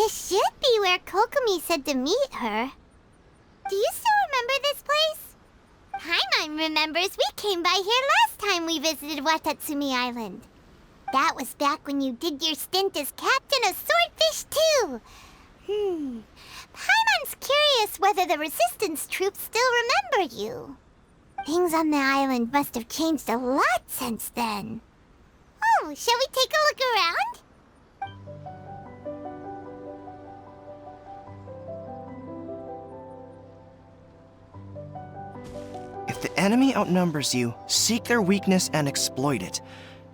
This should be where Kokomi said to meet her. Do you still remember this place? Paimon remembers we came by here last time we visited Watatsumi Island. That was back when you did your stint as captain of Swordfish too. Paimon's curious whether the Resistance troops still remember you. Things on the island must have changed a lot since then. Oh, shall we take a look around? If the enemy outnumbers you, seek their weakness and exploit it.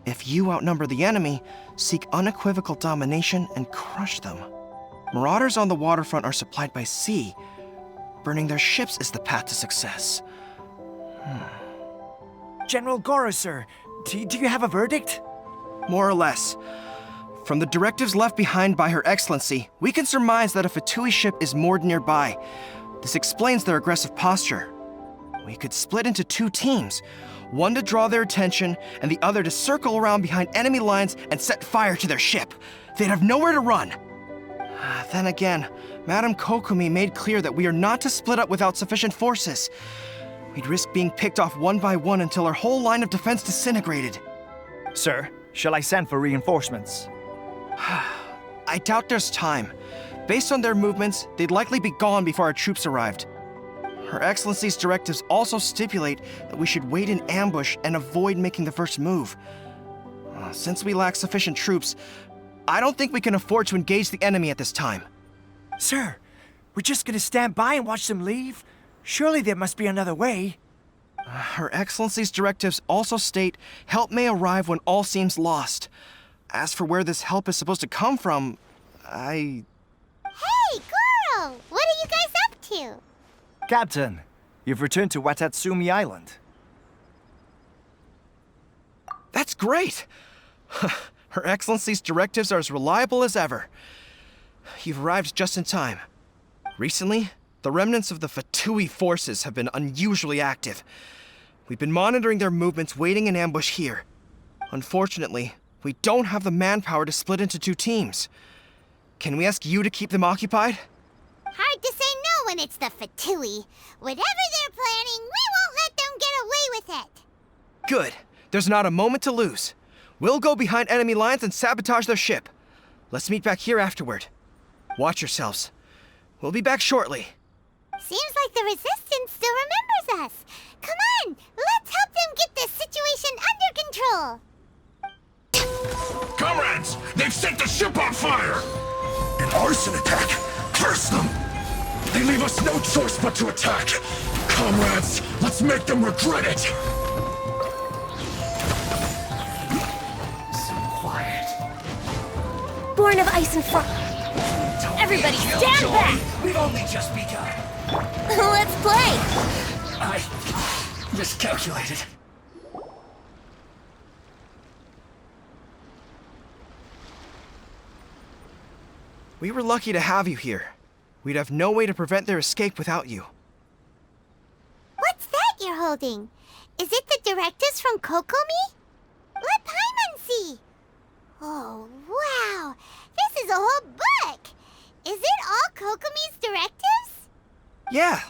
If you outnumber the enemy, seek unequivocal domination and crush them. Marauders on the waterfront are supplied by sea. Burning their ships is the path to success. General Goro, sir, do you have a verdict? More or less. From the directives left behind by Her Excellency, we can surmise that a Fatui ship is moored nearby. This explains their aggressive posture. We could split into 2 teams, one to draw their attention and the other to circle around behind enemy lines and set fire to their ship. They'd have nowhere to run. Then again, Madame Kokomi made clear that we are not to split up without sufficient forces. We'd risk being picked off one by one until our whole line of defense disintegrated. Sir, shall I send for reinforcements? I doubt there's time. Based on their movements, they'd likely be gone before our troops arrived. Her Excellency's directives also stipulate that we should wait in ambush and avoid making the first move. Since we lack sufficient troops, I don't think we can afford to engage the enemy at this time. Sir, we're just gonna stand by and watch them leave? Surely there must be another way. Her Excellency's directives also state help may arrive when all seems lost. As for where this help is supposed to come from, Hey, Goro! What are you guys up to? Captain, you've returned to Watatsumi Island. That's great! Her Excellency's directives are as reliable as ever. You've arrived just in time. Recently, the remnants of the Fatui forces have been unusually active. We've been monitoring their movements, waiting in ambush here. Unfortunately, we don't have the manpower to split into 2 teams. Can we ask you to keep them occupied? Hard to say no when it's the Fatui. Whatever they're planning, we won't let them get away with it. Good. There's not a moment to lose. We'll go behind enemy lines and sabotage their ship. Let's meet back here afterward. Watch yourselves. We'll be back shortly. Seems like the Resistance still remembers us. Come on, let's help them get this situation under control. Comrades, they've set the ship on fire! An arson attack! Curse them! They leave us no choice but to attack! Comrades, let's make them regret it! So quiet. Born of ice and frost. Everybody stand back! We've only just begun. Let's play! I miscalculated. We were lucky to have you here. We'd have no way to prevent their escape without you. What's that you're holding? Is it the directives from Kokomi? Let Paimon see. Oh, wow. This is a whole book. Is it all Kokomi's directives? Yeah.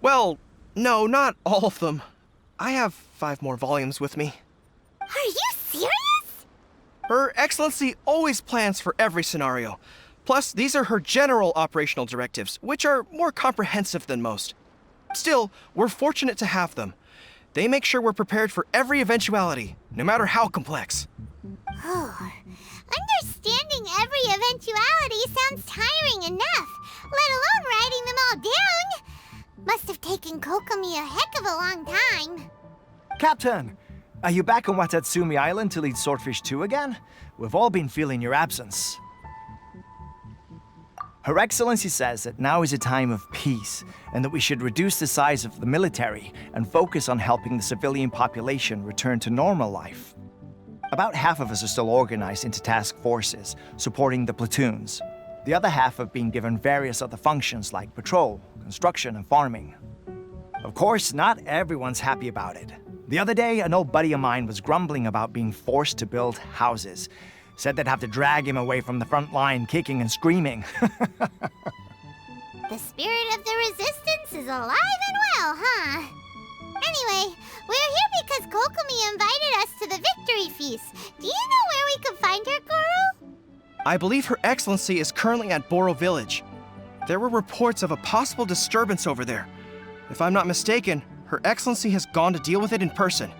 Well, no, not all of them. I have 5 more volumes with me. Are you serious? Her Excellency always plans for every scenario. Plus, these are her general operational directives, which are more comprehensive than most. Still, we're fortunate to have them. They make sure we're prepared for every eventuality, no matter how complex. Oh, understanding every eventuality sounds tiring enough, let alone writing them all down. Must have taken Kokomi a heck of a long time. Captain, are you back on Watatsumi Island to lead Swordfish 2 again? We've all been feeling your absence. Her Excellency says that now is a time of peace, and that we should reduce the size of the military and focus on helping the civilian population return to normal life. About half of us are still organized into task forces, supporting the platoons. The other half have been given various other functions like patrol, construction, and farming. Of course, not everyone's happy about it. The other day, an old buddy of mine was grumbling about being forced to build houses. Said they'd have to drag him away from the front line, kicking and screaming. The spirit of the resistance is alive and well, huh? Anyway, we're here because Kokomi invited us to the victory feast. Do you know where we could find her, Guru? I believe Her Excellency is currently at Boro Village. There were reports of a possible disturbance over there. If I'm not mistaken, Her Excellency has gone to deal with it in person.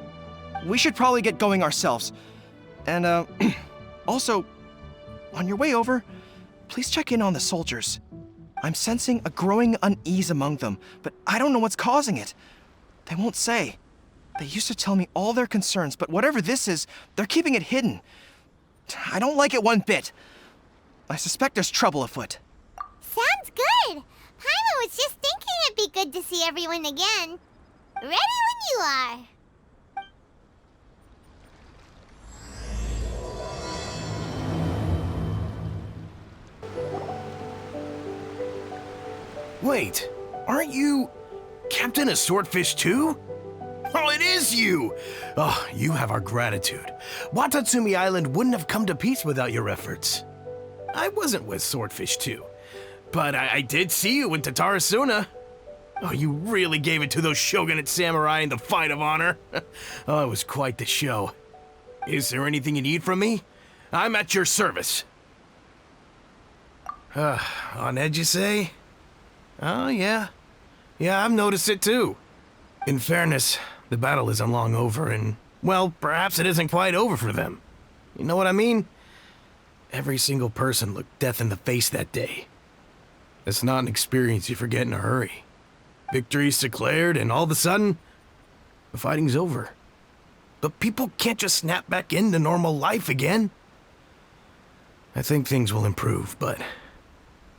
We should probably get going ourselves. And, also, on your way over, please check in on the soldiers. I'm sensing a growing unease among them, but I don't know what's causing it. They won't say. They used to tell me all their concerns, but whatever this is, they're keeping it hidden. I don't like it one bit. I suspect there's trouble afoot. Sounds good. Paimon was just thinking it'd be good to see everyone again. Ready when you are. Wait, aren't you Captain of Swordfish too? Oh, it is you! Oh, you have our gratitude. Watatsumi Island wouldn't have come to peace without your efforts. I wasn't with Swordfish 2, but I did see you in Tatarasuna. Oh, you really gave it to those shogunate samurai in the fight of honor. Oh, it was quite the show. Is there anything you need from me? I'm at your service. On edge, you say? Oh, yeah. Yeah, I've noticed it too. In fairness, the battle isn't long over, and, well, perhaps it isn't quite over for them. You know what I mean? Every single person looked death in the face that day. It's not an experience you forget in a hurry. Victory's declared, and all of a sudden, the fighting's over. But people can't just snap back into normal life again. I think things will improve, but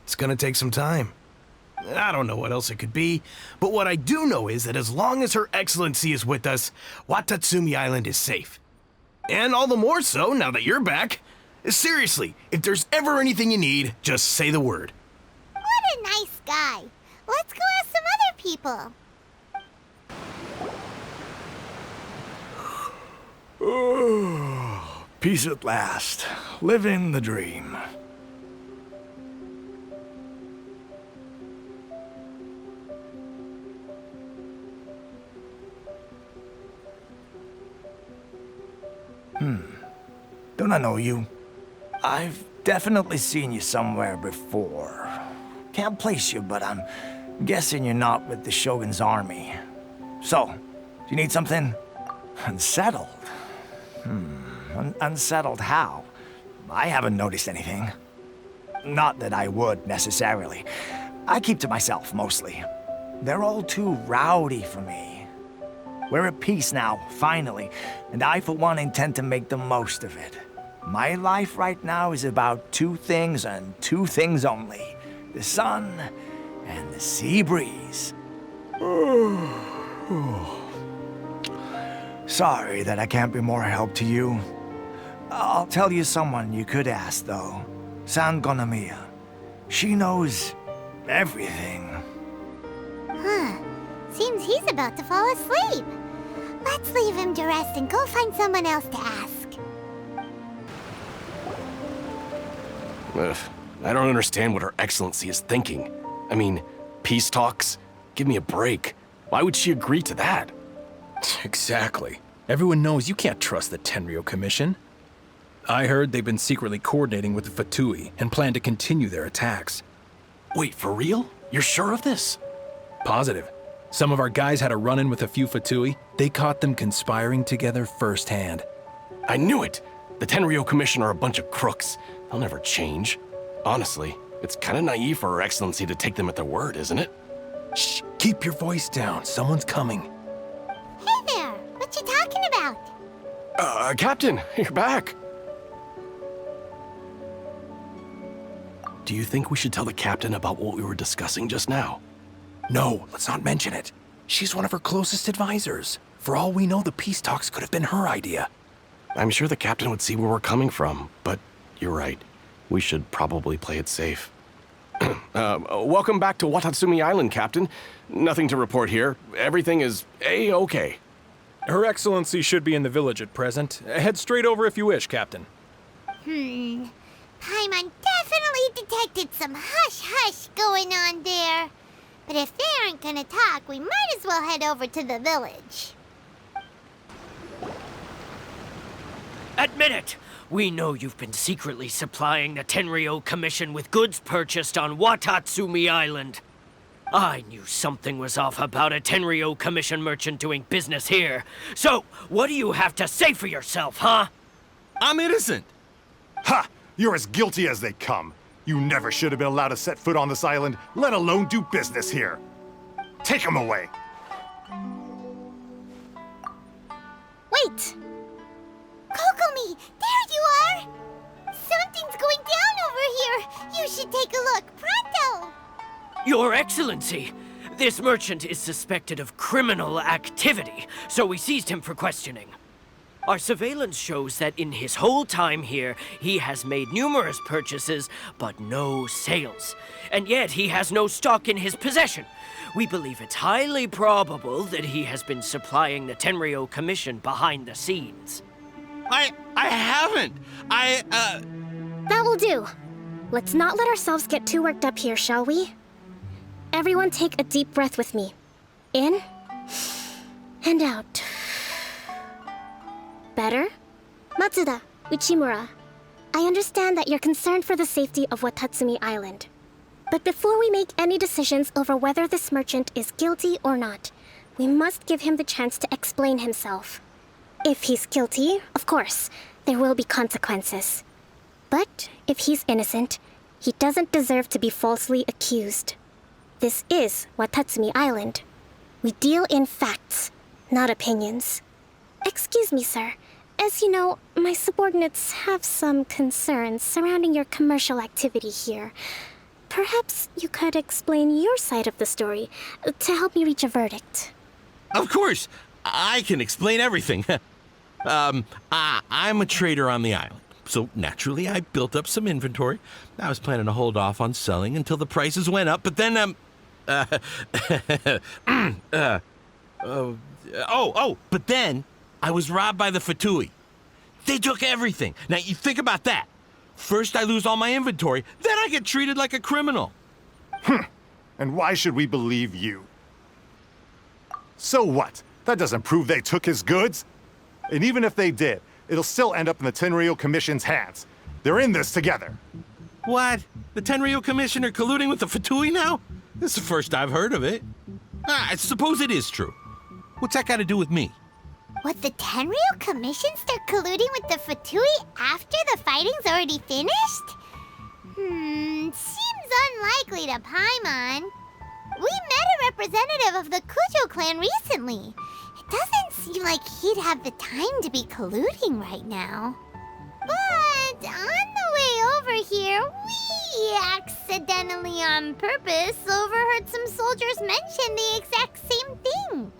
it's gonna take some time. I don't know what else it could be, but what I do know is that as long as Her Excellency is with us, Watatsumi Island is safe. And all the more so now that you're back. Seriously, if there's ever anything you need, just say the word. What a nice guy. Let's go ask some other people. Oh, peace at last. Living the dream. Don't I know you? I've definitely seen you somewhere before. Can't place you, but I'm guessing you're not with the Shogun's army. So, do you need something? Unsettled? Unsettled how? I haven't noticed anything. Not that I would, necessarily. I keep to myself, mostly. They're all too rowdy for me. We're at peace now, finally, and I, for one, intend to make the most of it. My life right now is about two things and two things only. The sun and the sea breeze. Sorry that I can't be more help to you. I'll tell you someone you could ask, though. Sangonomiya. She knows everything. Huh. Seems he's about to fall asleep. Let's leave him to rest and go find someone else to ask. Ugh, I don't understand what Her Excellency is thinking. I mean, peace talks? Give me a break. Why would she agree to that? Exactly. Everyone knows you can't trust the Tenryo Commission. I heard they've been secretly coordinating with the Fatui and plan to continue their attacks. Wait, for real? You're sure of this? Positive. Some of our guys had a run-in with a few Fatui. They caught them conspiring together firsthand. I knew it! The Tenryo Commission are a bunch of crooks. They'll never change. Honestly, it's kind of naive for Her Excellency to take them at their word, isn't it? Shh, keep your voice down. Someone's coming. Hey there, what you talking about? Captain, you're back. Do you think we should tell the captain about what we were discussing just now? No, let's not mention it. She's one of her closest advisors. For all we know, the peace talks could have been her idea. I'm sure the captain would see where we're coming from, but you're right. We should probably play it safe. Welcome back to Watatsumi Island, Captain. Nothing to report here. Everything is A-okay. Her Excellency should be in the village at present. Head straight over if you wish, Captain. Paimon definitely detected some hush-hush going on there. But if they aren't gonna talk, we might as well head over to the village. Admit it! We know you've been secretly supplying the Tenryou Commission with goods purchased on Watatsumi Island. I knew something was off about a Tenryou Commission merchant doing business here. So, what do you have to say for yourself, huh? I'm innocent. Ha! You're as guilty as they come. You never should have been allowed to set foot on this island, let alone do business here. Take him away. Wait! Kokomi, there you are! Something's going down over here. You should take a look, pronto! Your Excellency, this merchant is suspected of criminal activity, so we seized him for questioning. Our surveillance shows that in his whole time here, he has made numerous purchases, but no sales. And yet he has no stock in his possession. We believe it's highly probable that he has been supplying the Tenryou Commission behind the scenes. I haven't. That will do. Let's not let ourselves get too worked up here, shall we? Everyone take a deep breath with me. In and out. Better? Matsuda, Uchimura, I understand that you're concerned for the safety of Watatsumi Island. But before we make any decisions over whether this merchant is guilty or not, we must give him the chance to explain himself. If he's guilty, of course, there will be consequences. But if he's innocent, he doesn't deserve to be falsely accused. This is Watatsumi Island. We deal in facts, not opinions. Excuse me, sir. As you know, my subordinates have some concerns surrounding your commercial activity here. Perhaps you could explain your side of the story to help me reach a verdict. Of course, I can explain everything. I'm a trader on the island, so naturally I built up some inventory. I was planning to hold off on selling until the prices went up, but then, but then I was robbed by the Fatui. They took everything. Now, you think about that. First I lose all my inventory, then I get treated like a criminal. And why should we believe you? So what? That doesn't prove they took his goods. And even if they did, it'll still end up in the Tenryou Commission's hands. They're in this together. What? The Tenryou Commission are colluding with the Fatui now? This is the first I've heard of it. I suppose it is true. What's that got to do with me? Would the Tenryou Commission start colluding with the Fatui after the fighting's already finished? Seems unlikely to Paimon. We met a representative of the Kujo clan recently. It doesn't seem like he'd have the time to be colluding right now. But on the way over here, we accidentally on purpose overheard some soldiers mention the exact same thing.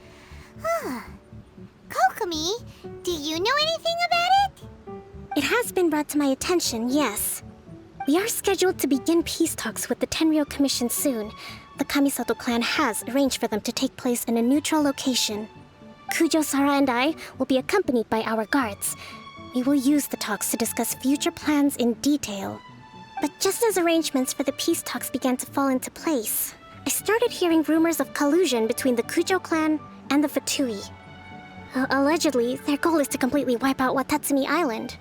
Kokomi, do you know anything about it? It has been brought to my attention, yes. We are scheduled to begin peace talks with the Tenryou Commission soon. The Kamisato clan has arranged for them to take place in a neutral location. Kujo-Sara and I will be accompanied by our guards. We will use the talks to discuss future plans in detail. But just as arrangements for the peace talks began to fall into place, I started hearing rumors of collusion between the Kujo clan and the Fatui. Allegedly, their goal is to completely wipe out Watatsumi Island.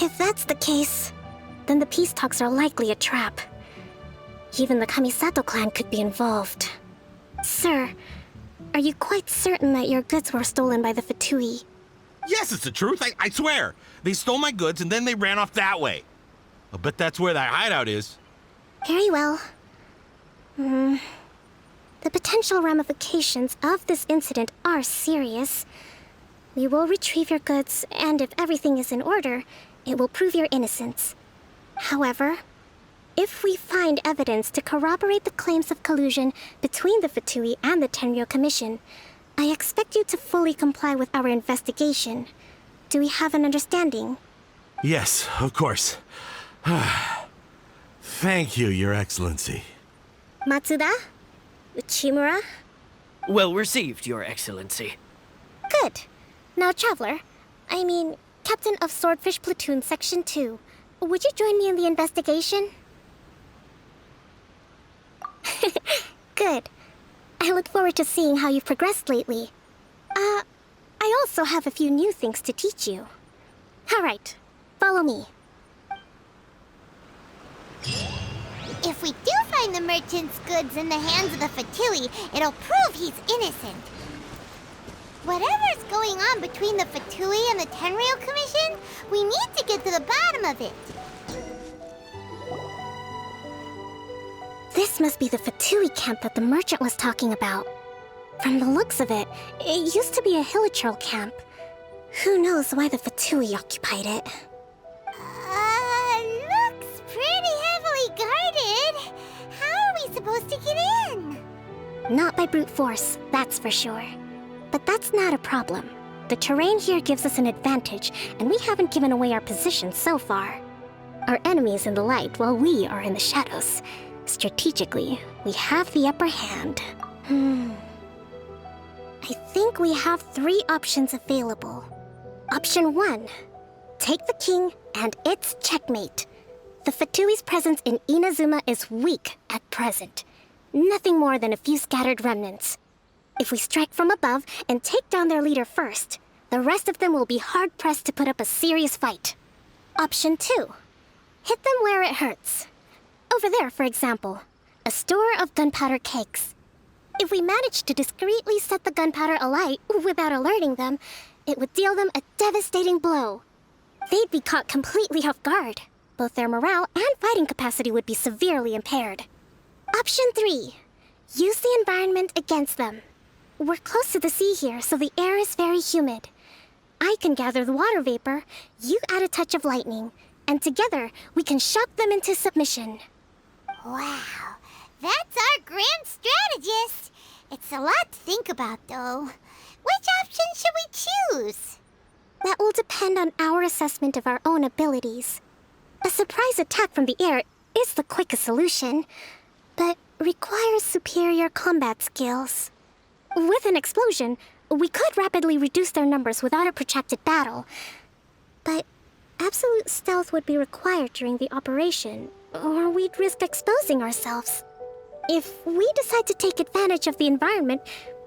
If that's the case, then the peace talks are likely a trap. Even the Kamisato clan could be involved. Sir, are you quite certain that your goods were stolen by the Fatui? Yes, it's the truth. I swear. They stole my goods and then they ran off that way. I'll bet that's where that hideout is. Very well. The potential ramifications of this incident are serious. We will retrieve your goods, and if everything is in order, it will prove your innocence. However, if we find evidence to corroborate the claims of collusion between the Fatui and the Tenryou Commission, I expect you to fully comply with our investigation. Do we have an understanding? Yes, of course. Thank you, Your Excellency. Matsuda? Uchimura? Well received, Your Excellency. Good. Now, Traveler, Captain of Swordfish Platoon Section 2, would you join me in the investigation? Good. I look forward to seeing how you've progressed lately. I also have a few new things to teach you. All right, follow me. If we do find the merchant's goods in the hands of the Fatui, it'll prove he's innocent. Whatever's going on between the Fatui and the Tenryou Commission, we need to get to the bottom of it. This must be the Fatui camp that the merchant was talking about. From the looks of it, it used to be a Hilichurl camp. Who knows why the Fatui occupied it? Looks pretty heavily guarded. How are we supposed to get in? Not by brute force, that's for sure. But that's not a problem. The terrain here gives us an advantage, and we haven't given away our position so far. Our enemy is in the light while we are in the shadows. Strategically, we have the upper hand. I think we have 3 options available. Option 1. Take the king, and it's checkmate. The Fatui's presence in Inazuma is weak at present. Nothing more than a few scattered remnants. If we strike from above and take down their leader first, the rest of them will be hard-pressed to put up a serious fight. Option 2. Hit them where it hurts. Over there, for example, a store of gunpowder cakes. If we manage to discreetly set the gunpowder alight without alerting them, it would deal them a devastating blow. They'd be caught completely off guard. Both their morale and fighting capacity would be severely impaired. Option 3. Use the environment against them. We're close to the sea here, so the air is very humid. I can gather the water vapor, you add a touch of lightning, and together we can shock them into submission. Wow, that's our grand strategist. It's a lot to think about, though. Which option should we choose? That will depend on our assessment of our own abilities. A surprise attack from the air is the quickest solution, but requires superior combat skills. With an explosion, we could rapidly reduce their numbers without a protracted battle, but absolute stealth would be required during the operation, or we'd risk exposing ourselves. If we decide to take advantage of the environment,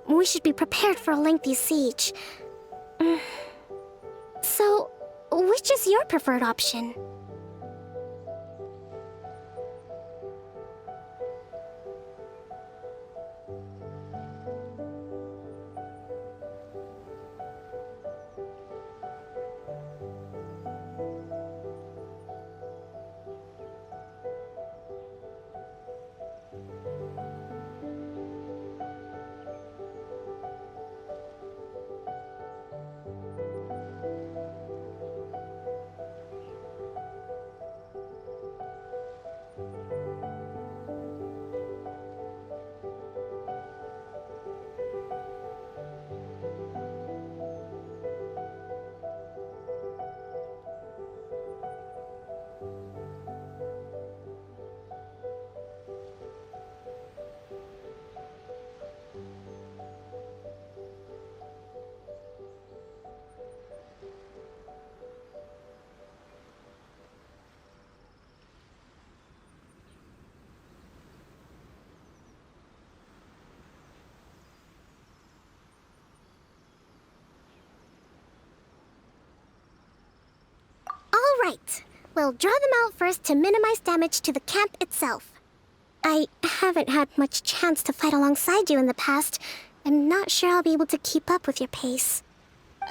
we should be prepared for a lengthy siege. So, which is your preferred option? Right. We'll draw them out first to minimize damage to the camp itself. I haven't had much chance to fight alongside you in the past. I'm not sure I'll be able to keep up with your pace.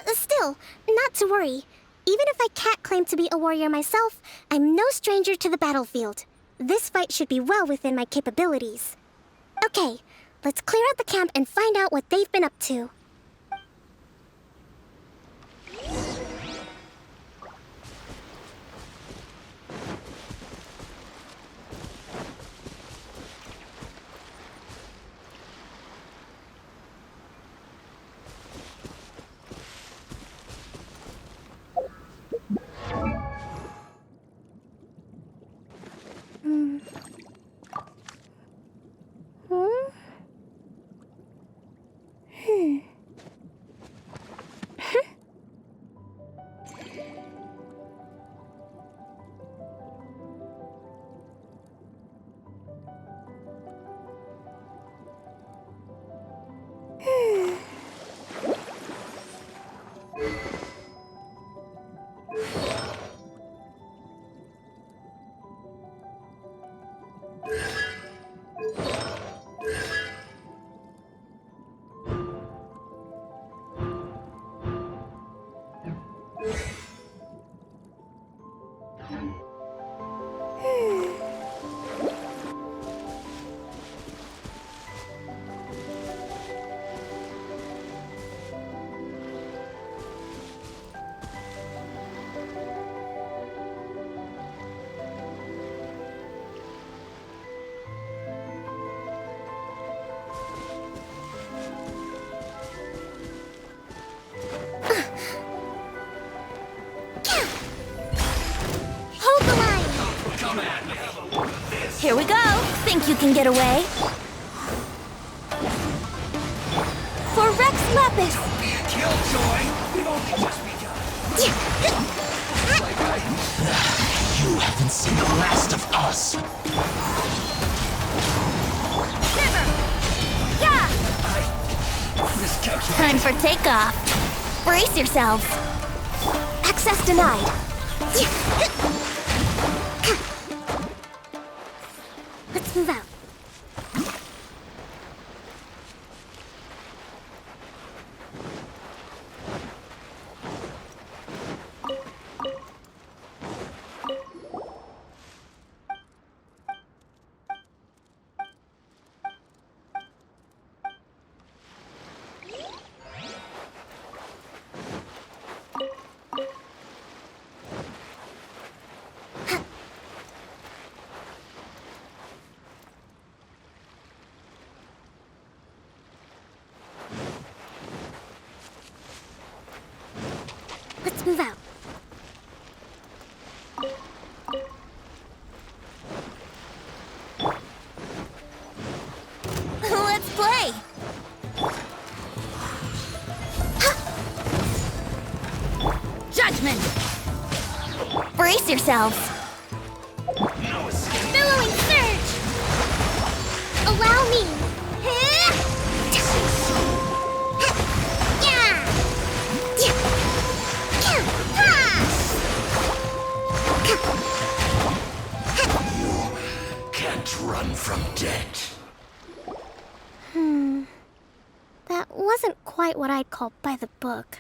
Still, not to worry. Even if I can't claim to be a warrior myself, I'm no stranger to the battlefield. This fight should be well within my capabilities. Okay, let's clear out the camp and find out what they've been up to. Hold the line! Here we go! Think you can get away? For Rex Lapis! Be a killjoy! We've only just begun. You haven't seen the last of us! River! Yeah! Time for takeoff. Brace yourselves. Access denied. Let's move out. Let's move out. Let's play! Judgment! Brace yourselves! Billowing surge! Allow me! Can't run from death. That wasn't quite what I'd call by the book.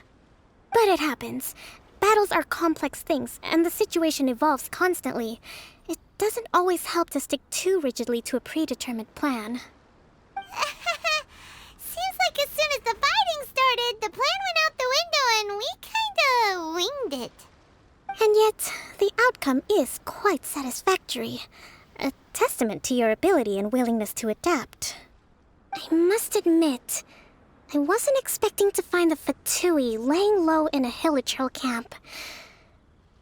But it happens. Battles are complex things, and the situation evolves constantly. It doesn't always help to stick too rigidly to a predetermined plan. Seems like as soon as the fighting started, the plan went out the window and we kinda winged it. And yet, the outcome is quite satisfactory. A testament to your ability and willingness to adapt. I must admit, I wasn't expecting to find the Fatui laying low in a Hilichurl camp.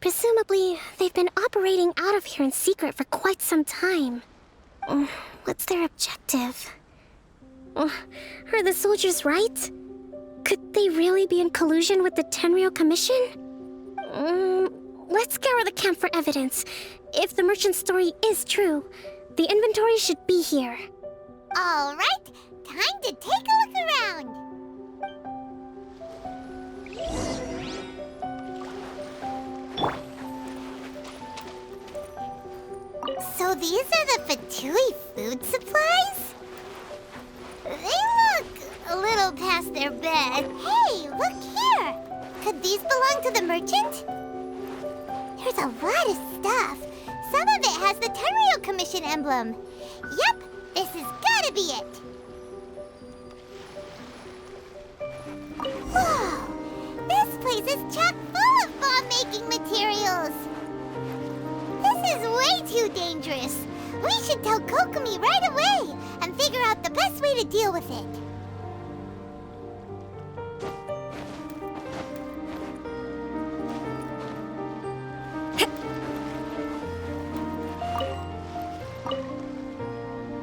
Presumably, they've been operating out of here in secret for quite some time. What's their objective? Are the soldiers right? Could they really be in collusion with the Tenryou Commission? Let's scour the camp for evidence. If the merchant's story is true, the inventory should be here. All right, time to take a look around. So these are the Fatui food supplies? They look a little past their bed. Hey, look here! Could these belong to the merchant? There's a lot of stuff. Some of it has the Tenryou Commission emblem. Yep, this has gotta be it. Whoa! This place is chock full of bomb-making materials. This is way too dangerous. We should tell Kokomi right away and figure out the best way to deal with it.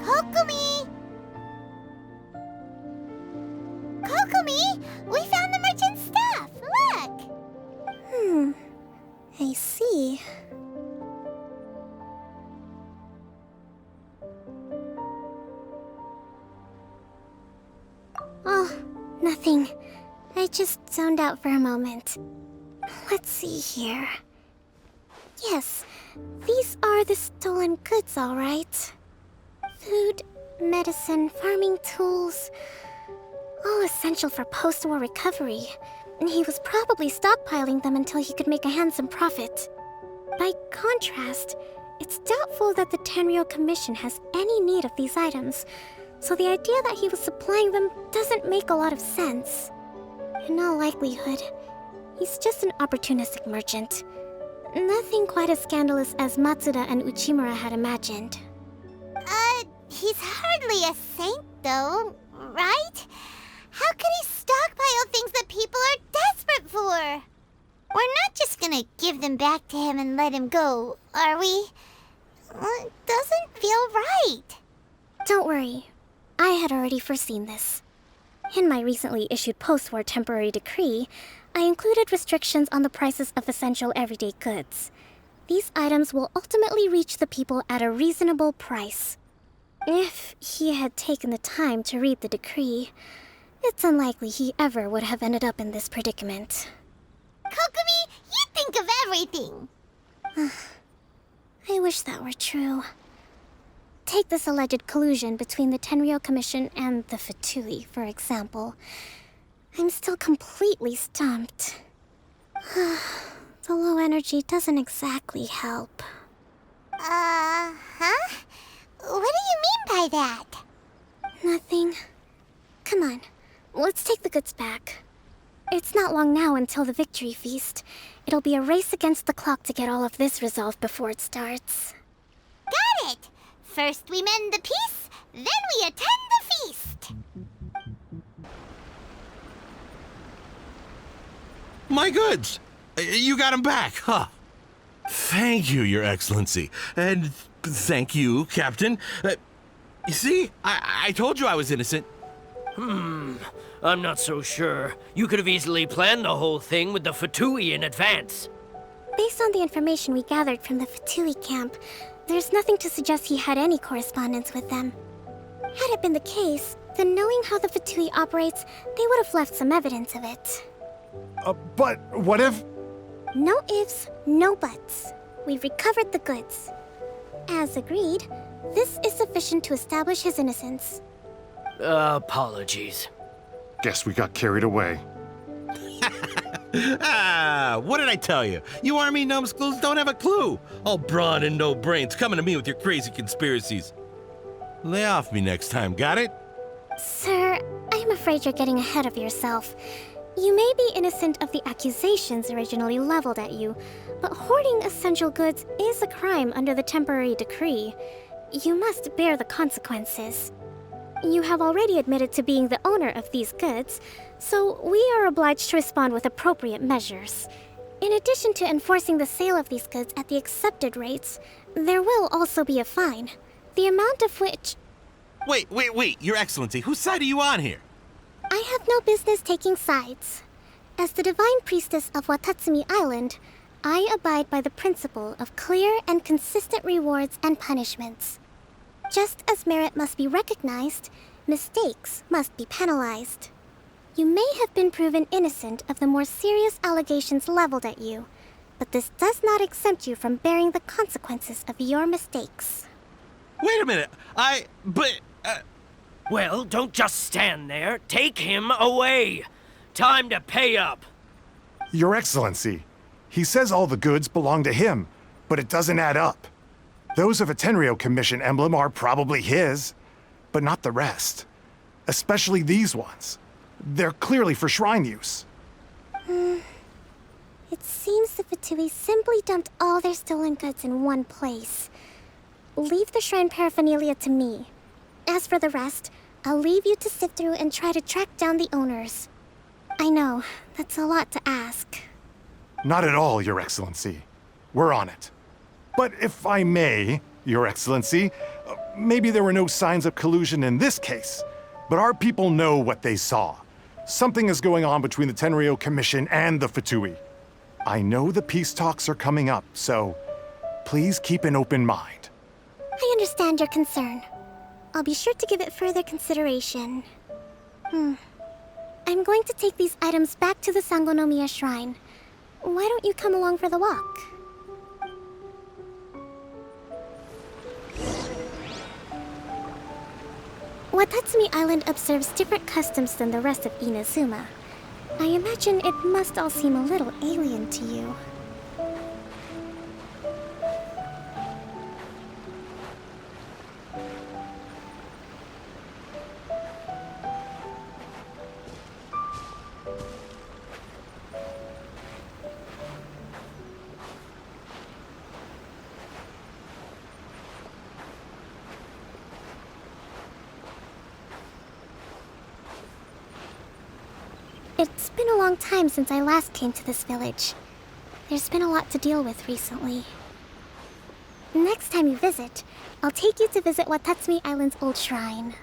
Kokomi! Kokomi! We found the merchant's stuff! Look! I see. Oh, nothing. I just zoned out for a moment. Let's see here. Yes, these are the stolen goods, all right. Food, medicine, farming tools. All essential for post-war recovery. He was probably stockpiling them until he could make a handsome profit. By contrast, it's doubtful that the Tenryou Commission has any need of these items, so the idea that he was supplying them doesn't make a lot of sense. In all likelihood, he's just an opportunistic merchant. Nothing quite as scandalous as Matsuda and Uchimura had imagined. He's hardly a saint, though, right? How could he stockpile things that people are desperate for? We're not just gonna give them back to him and let him go, are we? It doesn't feel right. Don't worry. I had already foreseen this. In my recently issued post-war temporary decree, I included restrictions on the prices of essential everyday goods. These items will ultimately reach the people at a reasonable price. If he had taken the time to read the decree, it's unlikely he ever would have ended up in this predicament. Kokomi, you think of everything! I wish that were true. Take this alleged collusion between the Tenryou Commission and the Fatui, for example. I'm still completely stumped. The low energy doesn't exactly help. Huh? What do you mean by that? Nothing. Come on, let's take the goods back. It's not long now until the victory feast. It'll be a race against the clock to get all of this resolved before it starts. Got it! First we mend the peace, then we attend the feast! My goods! You got them back, huh? Thank you, Your Excellency. And thank you, Captain. You see, I told you I was innocent. I'm not so sure. You could have easily planned the whole thing with the Fatui in advance. Based on the information we gathered from the Fatui camp, there's nothing to suggest he had any correspondence with them. Had it been the case, then knowing how the Fatui operates, they would have left some evidence of it. But what if... No ifs, no buts. We've recovered the goods. As agreed, this is sufficient to establish his innocence. Apologies. Guess we got carried away. What did I tell you? You army numbskulls don't have a clue. All brawn and no brains coming to me with your crazy conspiracies. Lay off me next time, got it? Sir, I'm afraid you're getting ahead of yourself. You may be innocent of the accusations originally leveled at you, but hoarding essential goods is a crime under the temporary decree. You must bear the consequences. You have already admitted to being the owner of these goods, so we are obliged to respond with appropriate measures. In addition to enforcing the sale of these goods at the accepted rates, there will also be a fine, the amount of which... Wait, Your Excellency, whose side are you on here? I have no business taking sides. As the Divine Priestess of Watatsumi Island, I abide by the principle of clear and consistent rewards and punishments. Just as merit must be recognized, mistakes must be penalized. You may have been proven innocent of the more serious allegations leveled at you, but this does not exempt you from bearing the consequences of your mistakes. Wait a minute, Well, don't just stand there. Take him away. Time to pay up. Your Excellency, he says all the goods belong to him, but it doesn't add up. Those of a Tenryou Commission emblem are probably his, but not the rest. Especially these ones. They're clearly for shrine use. It seems the Fatui simply dumped all their stolen goods in one place. Leave the shrine paraphernalia to me. As for the rest, I'll leave you to sift through and try to track down the owners. I know, that's a lot to ask. Not at all, Your Excellency. We're on it. But if I may, Your Excellency, maybe there were no signs of collusion in this case, but our people know what they saw. Something is going on between the Tenryou Commission and the Fatui. I know the peace talks are coming up, so please keep an open mind. I understand your concern. I'll be sure to give it further consideration. I'm going to take these items back to the Sangonomiya Shrine. Why don't you come along for the walk? Watatsumi Island observes different customs than the rest of Inazuma. I imagine it must all seem a little alien to you. It's been a long time since I last came to this village. There's been a lot to deal with recently. Next time you visit, I'll take you to visit Watatsumi Island's old shrine.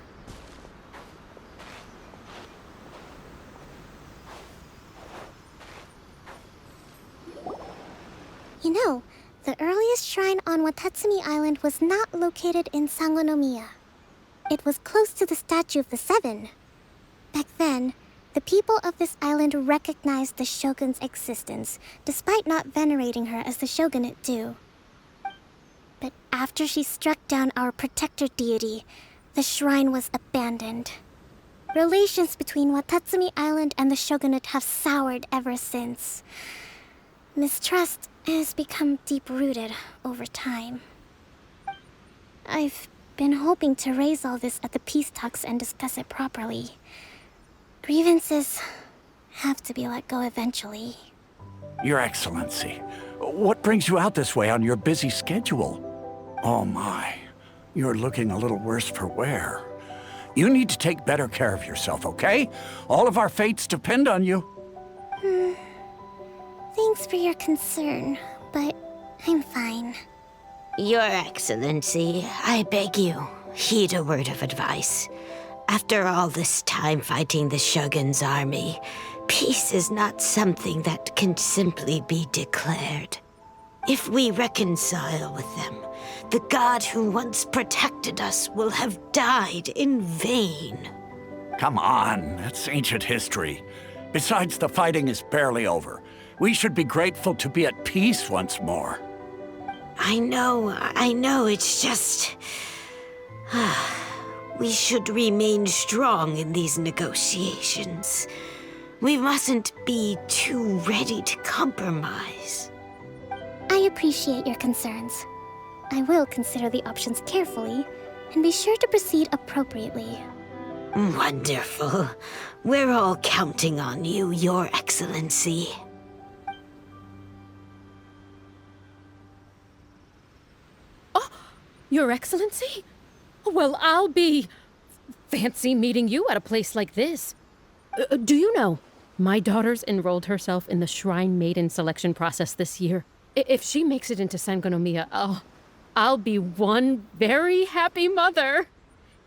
You know, the earliest shrine on Watatsumi Island was not located in Sangonomiya. It was close to the Statue of the Seven. Back then, the people of this island recognized the shogun's existence, despite not venerating her as the shogunate do. But after she struck down our protector deity, the shrine was abandoned. Relations between Watatsumi Island and the shogunate have soured ever since. Mistrust has become deep-rooted over time. I've been hoping to raise all this at the peace talks and discuss it properly. Grievances have to be let go eventually. Your Excellency, what brings you out this way on your busy schedule? Oh my, you're looking a little worse for wear. You need to take better care of yourself, okay? All of our fates depend on you. Thanks for your concern, but I'm fine. Your Excellency, I beg you, heed a word of advice. After all this time fighting the Shogun's army, peace is not something that can simply be declared. If we reconcile with them, the god who once protected us will have died in vain. Come on, that's ancient history. Besides, the fighting is barely over. We should be grateful to be at peace once more. I know, it's just... We should remain strong in these negotiations. We mustn't be too ready to compromise. I appreciate your concerns. I will consider the options carefully, and be sure to proceed appropriately. Wonderful. We're all counting on you, Your Excellency. Your Excellency? Well, I'll be... fancy meeting you at a place like this. Do you know, my daughter's enrolled herself in the Shrine Maiden selection process this year. If she makes it into Sangonomiya, I'll be one very happy mother.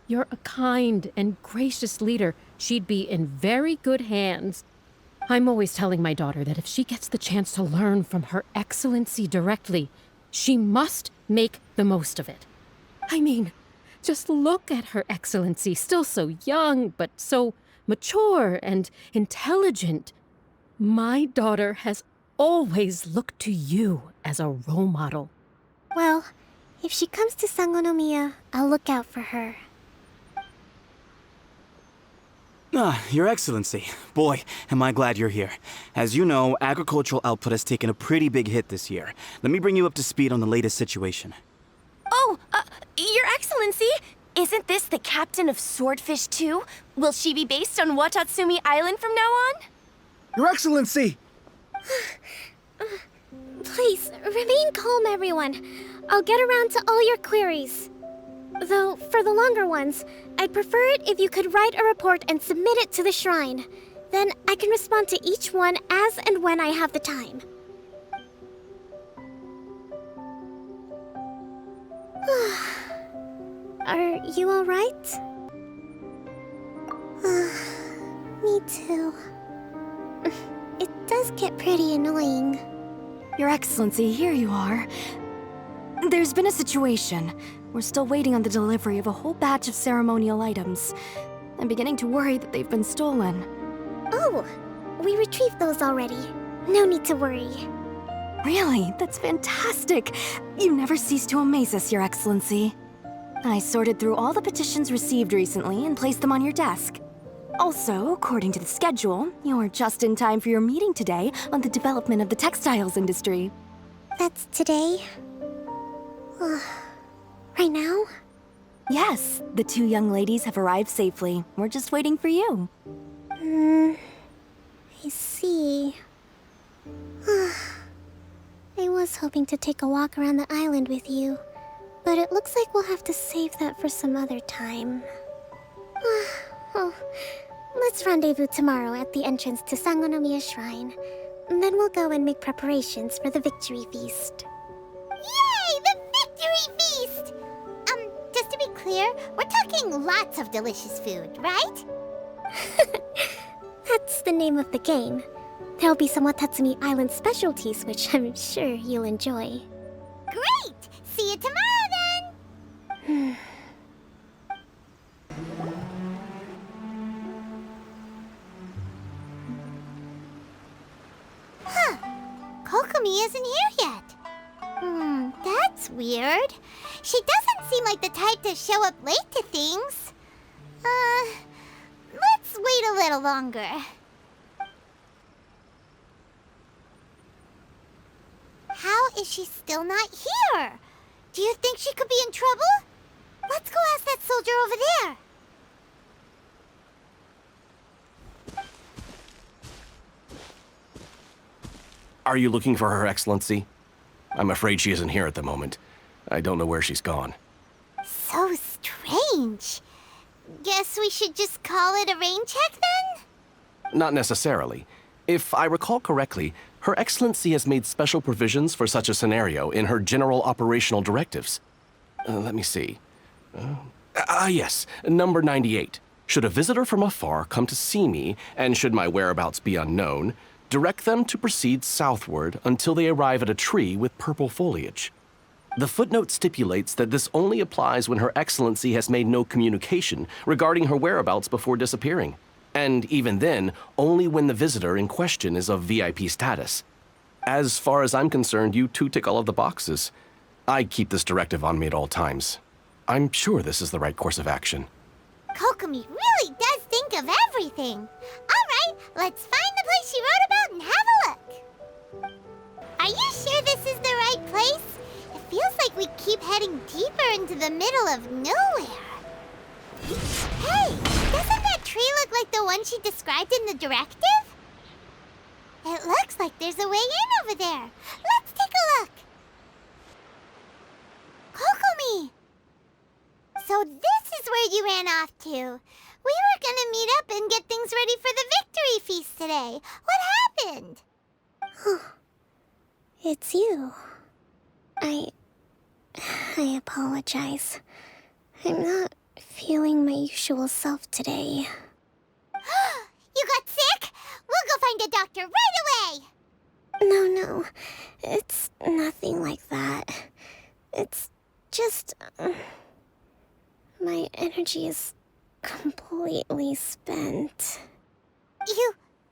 You're a kind and gracious leader. She'd be in very good hands. I'm always telling my daughter that if she gets the chance to learn from Her Excellency directly, she must make the most of it. I mean, just look at Her Excellency, still so young, but so mature and intelligent. My daughter has always looked to you as a role model. Well, if she comes to Sangonomiya, I'll look out for her. Your Excellency. Boy, am I glad you're here. As you know, agricultural output has taken a pretty big hit this year. Let me bring you up to speed on the latest situation. Oh, Your Excellency! Isn't this the captain of Swordfish 2? Will she be based on Watatsumi Island from now on? Your Excellency! Please, remain calm, everyone. I'll get around to all your queries. Though, for the longer ones, I'd prefer it if you could write a report and submit it to the shrine. Then I can respond to each one as and when I have the time. Are you alright? Me too. It does get pretty annoying. Your Excellency, here you are. There's been a situation. We're still waiting on the delivery of a whole batch of ceremonial items. I'm beginning to worry that they've been stolen. Oh, we retrieved those already. No need to worry. Really? That's fantastic. You never cease to amaze us, Your Excellency. I sorted through all the petitions received recently and placed them on your desk. Also, according to the schedule, you're just in time for your meeting today on the development of the textiles industry. That's today? Right now? Yes, the two young ladies have arrived safely. We're just waiting for you. I see. I was hoping to take a walk around the island with you, but it looks like we'll have to save that for some other time. Well, let's rendezvous tomorrow at the entrance to Sangonomiya Shrine. Then we'll go and make preparations for the victory feast. Yay! The victory feast! Just to be clear, we're talking lots of delicious food, right? That's the name of the game. There'll be some Watatsumi Island specialties, which I'm sure you'll enjoy. Great! See you tomorrow then! Huh. Kokomi isn't here yet. That's weird. She doesn't seem like the type to show up late to things. Let's wait a little longer. How is she still not here? Do you think she could be in trouble? Let's go ask that soldier over there. Are you looking for Her Excellency? I'm afraid she isn't here at the moment. I don't know where she's gone. So strange. Guess we should just call it a rain check then? Not necessarily. If I recall correctly, Her Excellency has made special provisions for such a scenario in her general operational directives. Let me see. Yes, number 98. Should a visitor from afar come to see me, and should my whereabouts be unknown, direct them to proceed southward until they arrive at a tree with purple foliage. The footnote stipulates that this only applies when Her Excellency has made no communication regarding her whereabouts before disappearing. And even then, only when the visitor in question is of VIP status. As far as I'm concerned, you two tick all of the boxes. I keep this directive on me at all times. I'm sure this is the right course of action. Kokomi really does think of everything. All right, let's find the place she wrote about and have a look. Are you sure this is the right place? It feels like we keep heading deeper into the middle of nowhere. Hey, doesn't that tree look like the one she described in the directive? It looks like there's a way in over there. Let's take a look. Kokomi! So this is where you ran off to. We were gonna meet up and get things ready for the victory feast today. What happened? It's you. I apologize. I'm not feeling my usual self today. You got sick? We'll go find a doctor right away! No. It's nothing like that. It's just... my energy is completely spent.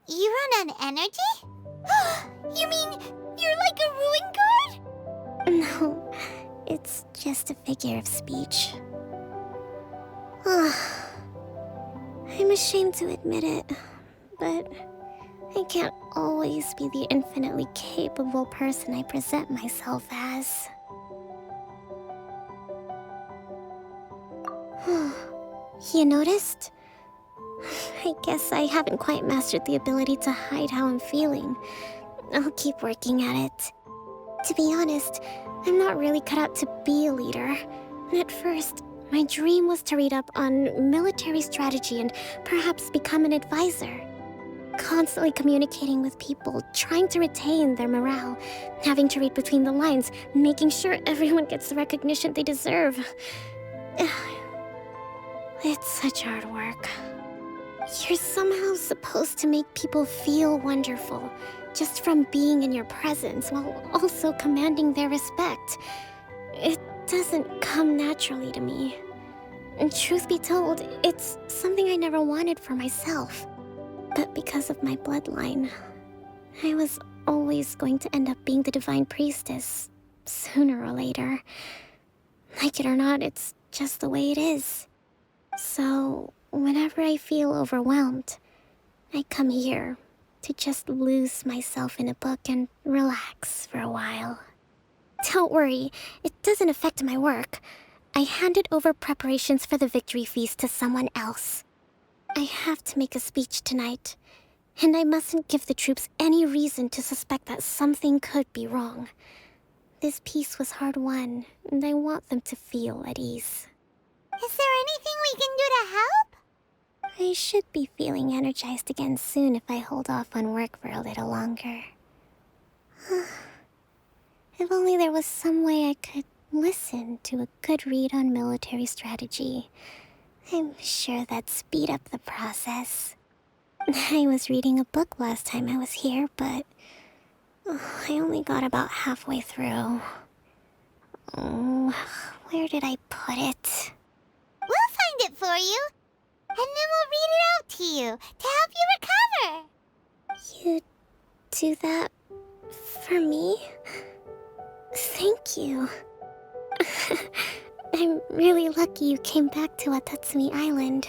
You run on energy? You mean you're like a ruin guard? No, it's just a figure of speech. I'm ashamed to admit it, but I can't always be the infinitely capable person I present myself as. You noticed? I guess I haven't quite mastered the ability to hide how I'm feeling. I'll keep working at it. To be honest, I'm not really cut out to be a leader. At first, my dream was to read up on military strategy and perhaps become an advisor. Constantly communicating with people, trying to retain their morale, having to read between the lines, making sure everyone gets the recognition they deserve. It's such hard work. You're somehow supposed to make people feel wonderful, just from being in your presence, while also commanding their respect. It doesn't come naturally to me. And truth be told, it's something I never wanted for myself. But because of my bloodline, I was always going to end up being the Divine Priestess, sooner or later. Like it or not, it's just the way it is. So, whenever I feel overwhelmed, I come here to just lose myself in a book and relax for a while. Don't worry, it doesn't affect my work. I handed over preparations for the victory feast to someone else. I have to make a speech tonight, and I mustn't give the troops any reason to suspect that something could be wrong. This peace was hard-won, and I want them to feel at ease. Is there anything we can do to help? I should be feeling energized again soon if I hold off on work for a little longer. If only there was some way I could listen to a good read on military strategy. I'm sure that'd speed up the process. I was reading a book last time I was here, but I only got about halfway through. Oh, where did I put it? We'll find it for you, and then we'll read it out to you to help you recover. You do that for me? Thank you. I'm really lucky you came back to Watatsumi Island.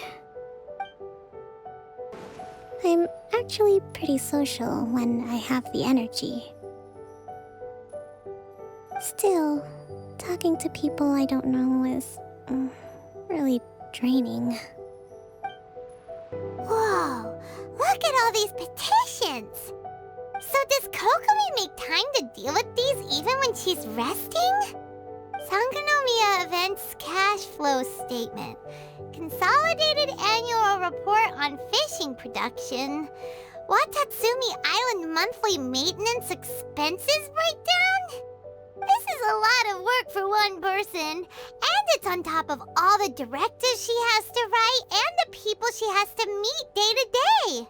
I'm actually pretty social when I have the energy. Still, talking to people I don't know is really draining. Whoa, look at all these petitions! So does Kokomi make time to deal with these even when she's resting? Sangonomiya Events Cash Flow Statement. Consolidated Annual Report on Fishing Production. Watatsumi Island Monthly Maintenance Expenses Breakdown? This is a lot of work for one person, and it's on top of all the directives she has to write and the people she has to meet day to day.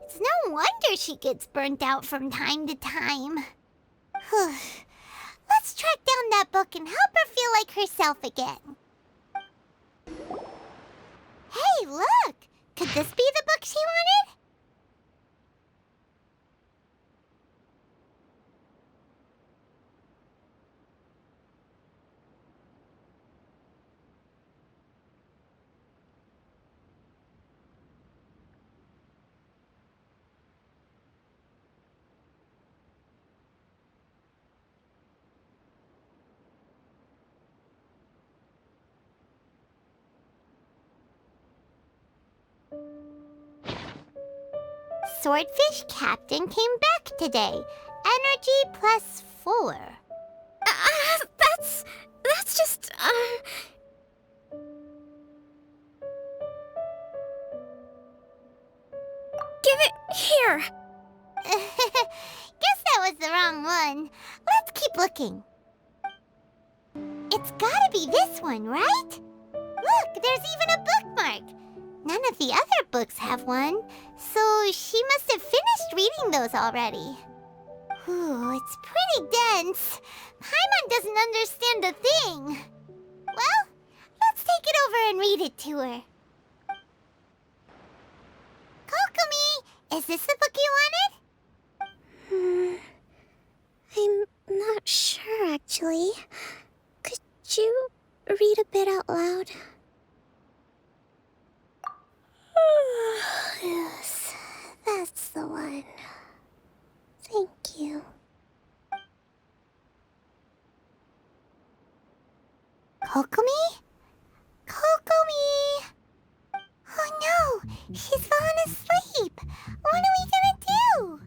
It's no wonder she gets burnt out from time to time. Let's track down that book and help her feel like herself again. Hey, look! Could this be the book she wanted? Swordfish Captain came back today. Energy +4. That's just, Give it here! Guess that was the wrong one. Let's keep looking. It's gotta be this one, right? Look, there's even a bookmark. None of the other books have one, so she must have finished reading those already. Ooh, it's pretty dense. Paimon doesn't understand a thing. Well, let's take it over and read it to her. Kokomi, is this the book you wanted? I'm not sure, actually. Could you read a bit out loud? Yes, that's the one. Thank you. Kokomi? Kokomi! Oh no, she's fallen asleep. What are we gonna do?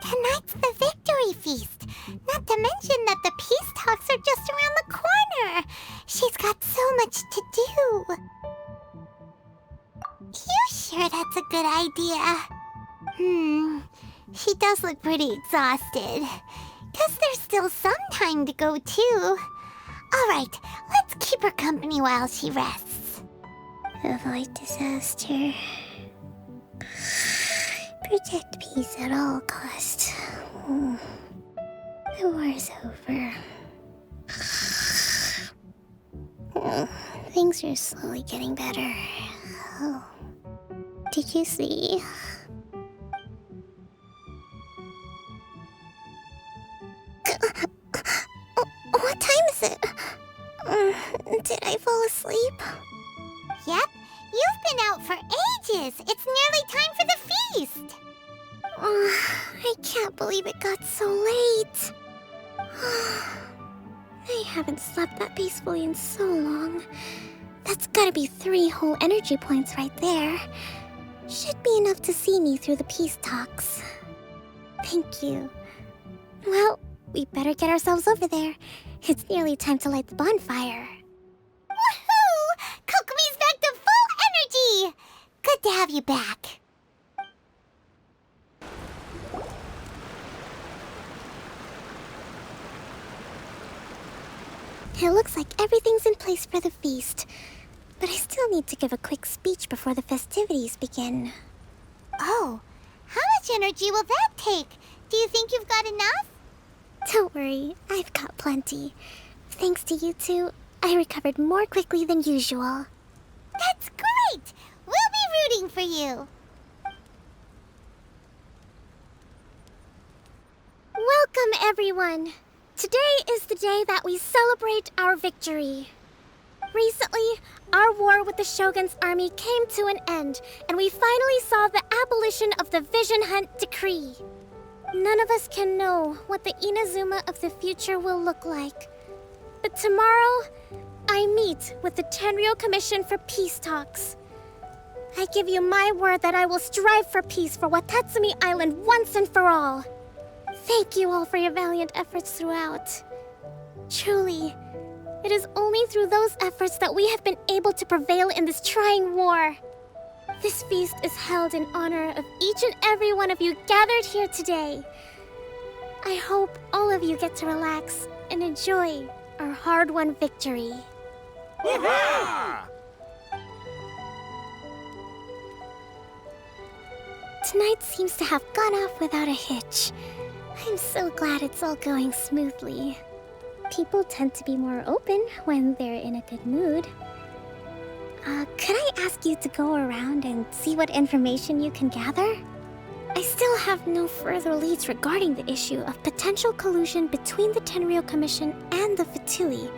Tonight's the victory feast. Not to mention that the peace talks are just around the corner. She's got so much to do. You sure that's a good idea? She does look pretty exhausted. Guess there's still some time to go, too. Alright, let's keep her company while she rests. Avoid disaster. Protect peace at all costs. The war's over. Things are slowly getting better. Oh. Did you see? What time is it? Did I fall asleep? Yep, you've been out for ages. It's nearly time for the feast. I can't believe it got so late. I haven't slept that peacefully in so long. That's gotta be 3 whole energy points right there. Should be enough to see me through the peace talks. Thank you. Well, we better get ourselves over there. It's nearly time to light the bonfire. Woohoo! Kokomi's back to full energy! Good to have you back. It looks like everything's in place for the feast. But I still need to give a quick speech before the festivities begin. Oh, how much energy will that take? Do you think you've got enough? Don't worry, I've got plenty. Thanks to you two, I recovered more quickly than usual. That's great! We'll be rooting for you. Welcome, everyone. Today is the day that we celebrate our victory. Recently, our war with the Shogun's army came to an end, and we finally saw the abolition of the Vision Hunt Decree. None of us can know what the Inazuma of the future will look like. But tomorrow, I meet with the Tenryou Commission for peace talks. I give you my word that I will strive for peace for Watatsumi Island once and for all. Thank you all for your valiant efforts throughout. Truly, it is only through those efforts that we have been able to prevail in this trying war. This feast is held in honor of each and every one of you gathered here today. I hope all of you get to relax and enjoy our hard-won victory. Tonight seems to have gone off without a hitch. I'm so glad it's all going smoothly. People tend to be more open when they're in a good mood. Could I ask you to go around and see what information you can gather? I still have no further leads regarding the issue of potential collusion between the Tenryou Commission and the Fatui.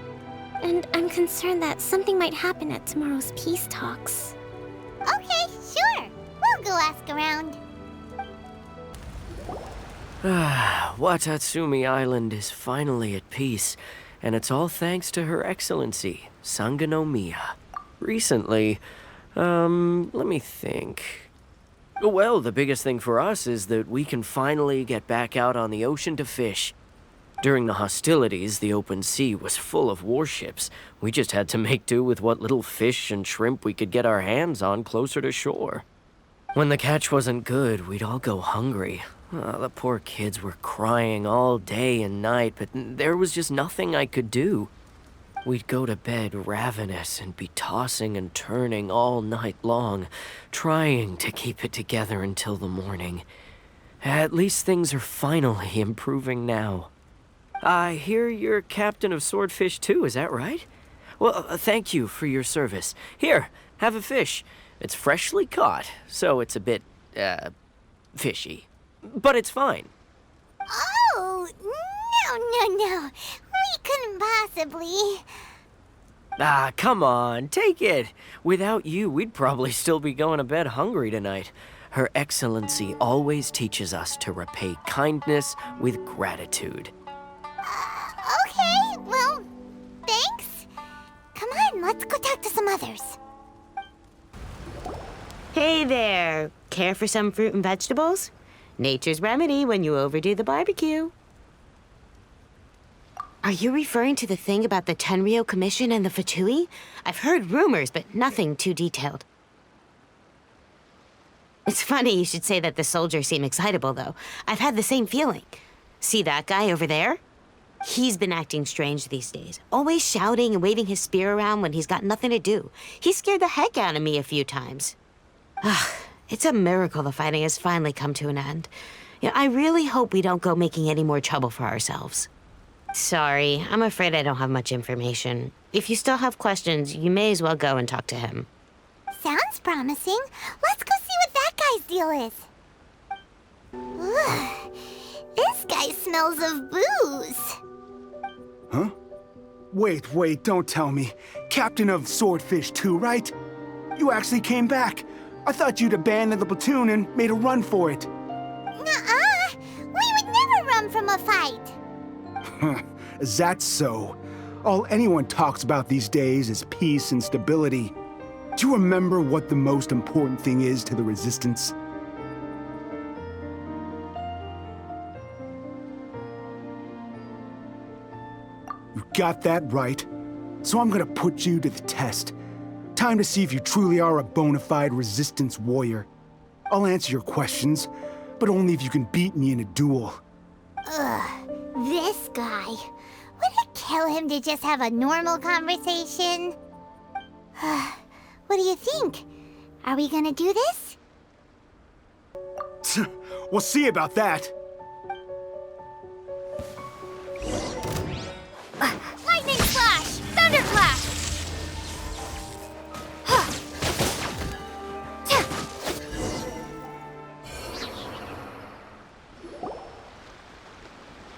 And I'm concerned that something might happen at tomorrow's peace talks. Okay, sure. We'll go ask around. Watatsumi Island is finally at peace, and it's all thanks to Her Excellency, Sangonomiya. Recently, let me think. Well, the biggest thing for us is that we can finally get back out on the ocean to fish. During the hostilities, the open sea was full of warships. We just had to make do with what little fish and shrimp we could get our hands on closer to shore. When the catch wasn't good, we'd all go hungry. The poor kids were crying all day and night, but there was just nothing I could do. We'd go to bed ravenous and be tossing and turning all night long, trying to keep it together until the morning. At least things are finally improving now. I hear you're captain of Swordfish too, is that right? Well, thank you for your service. Here, have a fish. It's freshly caught, so it's a bit, fishy. But it's fine. Oh, no. We couldn't possibly. Come on, take it. Without you, we'd probably still be going to bed hungry tonight. Her Excellency always teaches us to repay kindness with gratitude. Okay, well, thanks. Come on, let's go talk to some others. Hey there. Care for some fruit and vegetables? Nature's remedy when you overdo the barbecue. Are you referring to the thing about the Tenryou Commission and the Fatui? I've heard rumors, but nothing too detailed. It's funny you should say that the soldiers seem excitable, though. I've had the same feeling. See that guy over there? He's been acting strange these days, always shouting and waving his spear around when he's got nothing to do. He scared the heck out of me a few times. It's a miracle the fighting has finally come to an end. Yeah, I really hope we don't go making any more trouble for ourselves. Sorry, I'm afraid I don't have much information. If you still have questions, you may as well go and talk to him. Sounds promising. Let's go see what that guy's deal is. Ugh, this guy smells of booze. Huh? Wait, don't tell me. Captain of Swordfish too, right? You actually came back. I thought you'd abandoned the platoon and made a run for it. Nuh-uh. We would never run from a fight. Is that so? All anyone talks about these days is peace and stability. Do you remember what the most important thing is to the Resistance? You got that right. So I'm gonna put you to the test. Time to see if you truly are a bona fide Resistance warrior. I'll answer your questions, but only if you can beat me in a duel. Ugh, this guy. What a tell him to just have a normal conversation? What do you think? Are we gonna do this? We'll see about that. Lightning Flash! Thunderclap!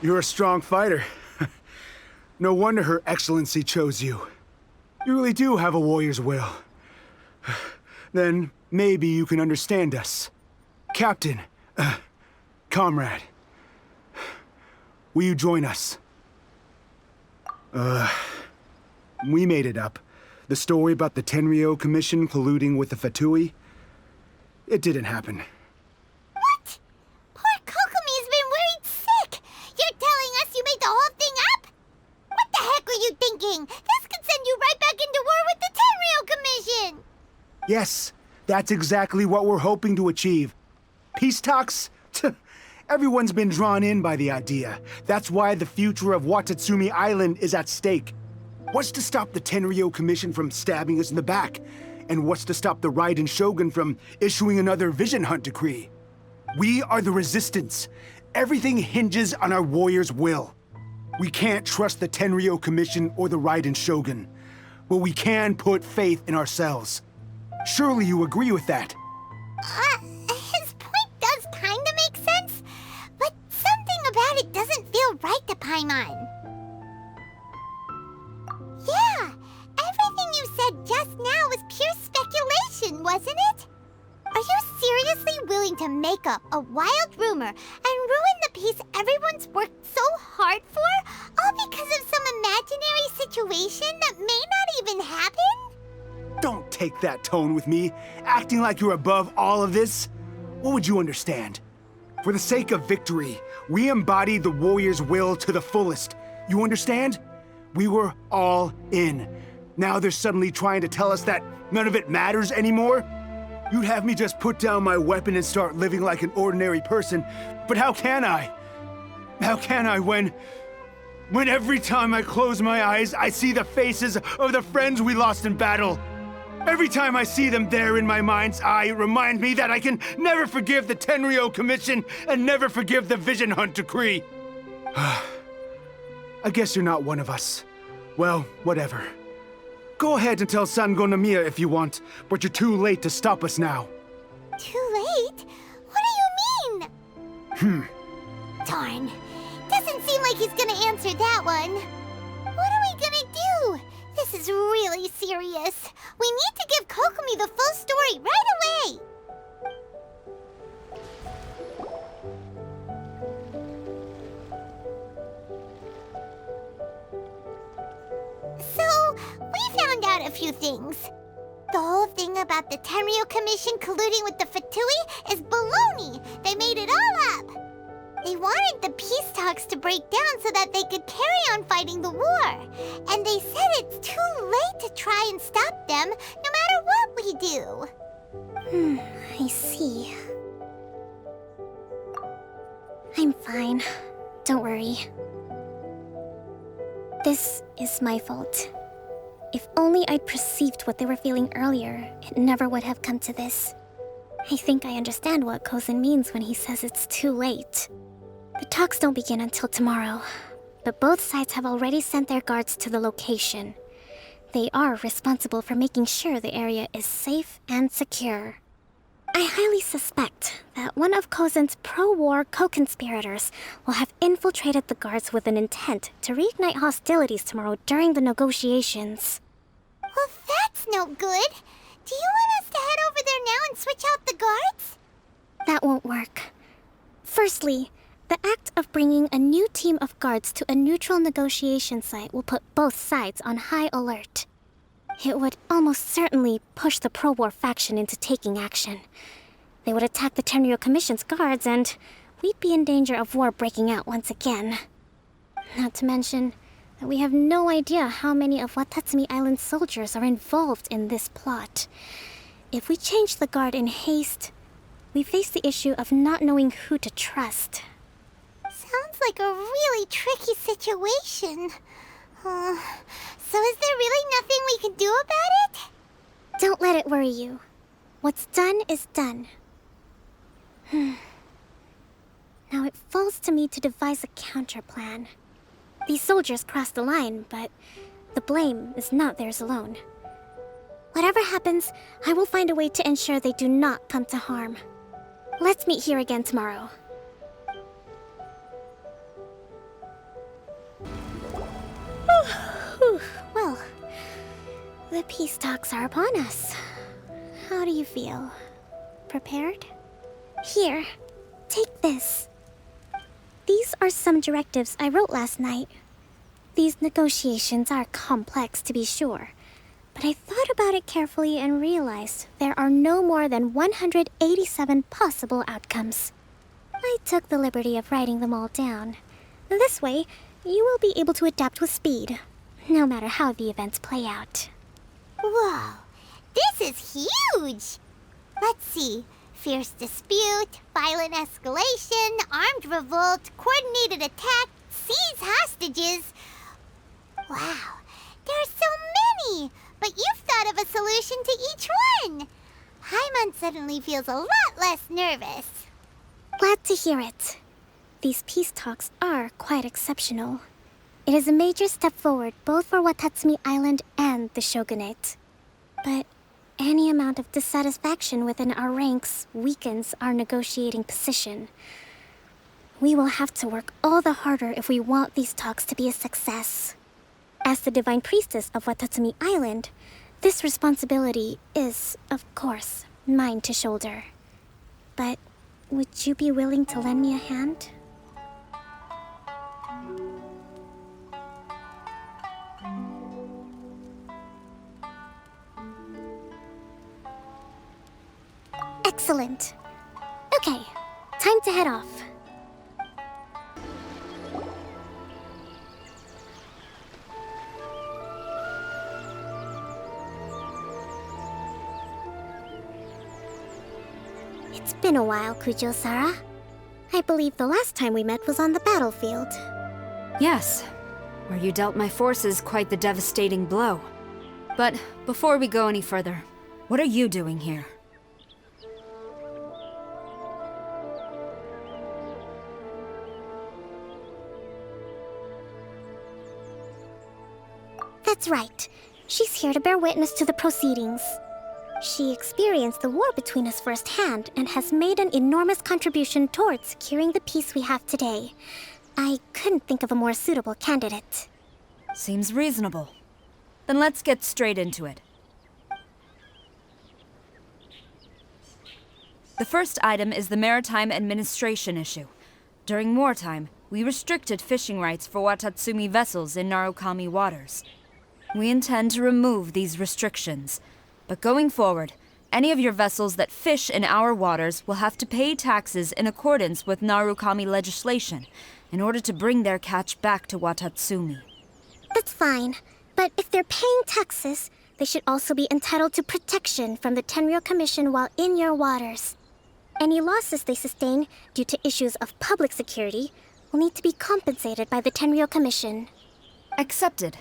You're a strong fighter. No wonder Her Excellency chose you. You really do have a warrior's will. Then maybe you can understand us. Captain, comrade, will you join us? We made it up. The story about the Tenryou Commission colluding with the Fatui, it didn't happen. What? Poor Kokomi's been worried sick! You're telling us you made the whole thing up? What the heck were you thinking? This could send you right back into war with the Tenryou Commission! Yes, that's exactly what we're hoping to achieve. Peace talks? Everyone's been drawn in by the idea. That's why the future of Watatsumi Island is at stake. What's to stop the Tenryou Commission from stabbing us in the back? And what's to stop the Raiden Shogun from issuing another Vision Hunt decree? We are the Resistance. Everything hinges on our warrior's will. We can't trust the Tenryou Commission or the Raiden Shogun, but we can put faith in ourselves. Surely you agree with that? His point does kinda make sense, but something about it doesn't feel right to Paimon. Yeah, everything you said just now was pure speculation, wasn't it? Are you seriously willing to make up a wild rumor and ruin the peace everyone's worked so hard for, all because of some imaginary situation that may not even happen? Don't take that tone with me, acting like you're above all of this. What would you understand? For the sake of victory, we embodied the warrior's will to the fullest. You understand? We were all in. Now they're suddenly trying to tell us that none of it matters anymore? You'd have me just put down my weapon and start living like an ordinary person, but how can I? How can I when every time I close my eyes, I see the faces of the friends we lost in battle? Every time I see them there in my mind's eye, it reminds me that I can never forgive the Tenryou Commission and never forgive the Vision Hunt decree. I guess you're not one of us. Well, whatever. Go ahead and tell Sango Nomiya if you want, but you're too late to stop us now. Too late? What do you mean? Darn. Doesn't seem like he's gonna answer that one. What are we gonna do? This is really serious. We need to give Kokomi the full story right away. So, we found out a few things. The whole thing about the Tenryou Commission colluding with the Fatui is baloney. They made it all up. They wanted the peace talks to break down so that they could carry on fighting the war. And they said it's too late to try and stop them, no matter what we do. I see. I'm fine. Don't worry. This is my fault. If only I'd perceived what they were feeling earlier, it never would have come to this. I think I understand what Kozin means when he says it's too late. The talks don't begin until tomorrow, but both sides have already sent their guards to the location. They are responsible for making sure the area is safe and secure. I highly suspect that one of Kozin's pro-war co-conspirators will have infiltrated the guards with an intent to reignite hostilities tomorrow during the negotiations. Well, that's no good. Do you want us to head over there now and switch out the guards? That won't work. Firstly, the act of bringing a new team of guards to a neutral negotiation site will put both sides on high alert. It would almost certainly push the pro-war faction into taking action. They would attack the Tenryou Commission's guards, and we'd be in danger of war breaking out once again. Not to mention that we have no idea how many of Watatsumi Island's soldiers are involved in this plot. If we change the guard in haste, we face the issue of not knowing who to trust. Sounds like a really tricky situation. So is there really nothing we can do about it? Don't let it worry you. What's done is done. Now it falls to me to devise a counter plan. These soldiers crossed the line, but the blame is not theirs alone. Whatever happens, I will find a way to ensure they do not come to harm. Let's meet here again tomorrow. Well, the peace talks are upon us. How do you feel? Prepared? Here, take this. These are some directives I wrote last night. These negotiations are complex, to be sure, but I thought about it carefully and realized there are no more than 187 possible outcomes. I took the liberty of writing them all down. This way, you will be able to adapt with speed, no matter how the events play out. Whoa, this is huge! Let's see. Fierce dispute, violent escalation, armed revolt, coordinated attack, seize hostages. Wow, there are so many! But you've thought of a solution to each one! Paimon suddenly feels a lot less nervous. Glad to hear it. These peace talks are quite exceptional. It is a major step forward both for Watatsumi Island and the Shogunate. But any amount of dissatisfaction within our ranks weakens our negotiating position. We will have to work all the harder if we want these talks to be a success. As the Divine Priestess of Watatsumi Island, this responsibility is, of course, mine to shoulder. But would you be willing to lend me a hand? Excellent. Okay, time to head off. It's been a while, Kujo-Sara. I believe the last time we met was on the battlefield. Yes, where you dealt my forces quite the devastating blow. But before we go any further, what are you doing here? That's right. She's here to bear witness to the proceedings. She experienced the war between us firsthand and has made an enormous contribution towards securing the peace we have today. I couldn't think of a more suitable candidate. Seems reasonable. Then let's get straight into it. The first item is the Maritime Administration issue. During wartime, we restricted fishing rights for Watatsumi vessels in Narukami waters. We intend to remove these restrictions. But going forward, any of your vessels that fish in our waters will have to pay taxes in accordance with Narukami legislation in order to bring their catch back to Watatsumi. That's fine, but if they're paying taxes, they should also be entitled to protection from the Tenryou Commission while in your waters. Any losses they sustain due to issues of public security will need to be compensated by the Tenryou Commission. Accepted.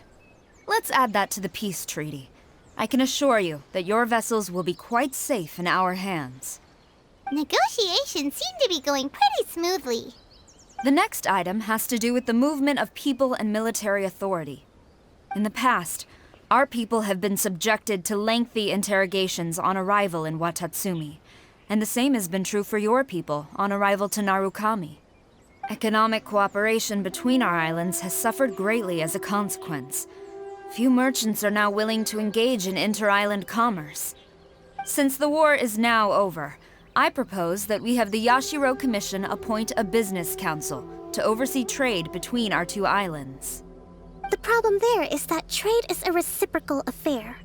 Let's add that to the peace treaty. I can assure you that your vessels will be quite safe in our hands. Negotiations seem to be going pretty smoothly. The next item has to do with the movement of people and military authority. In the past, our people have been subjected to lengthy interrogations on arrival in Watatsumi, and the same has been true for your people on arrival to Narukami. Economic cooperation between our islands has suffered greatly as a consequence. Few merchants are now willing to engage in inter-island commerce. Since the war is now over, I propose that we have the Yashiro Commission appoint a business council to oversee trade between our two islands. The problem there is that trade is a reciprocal affair.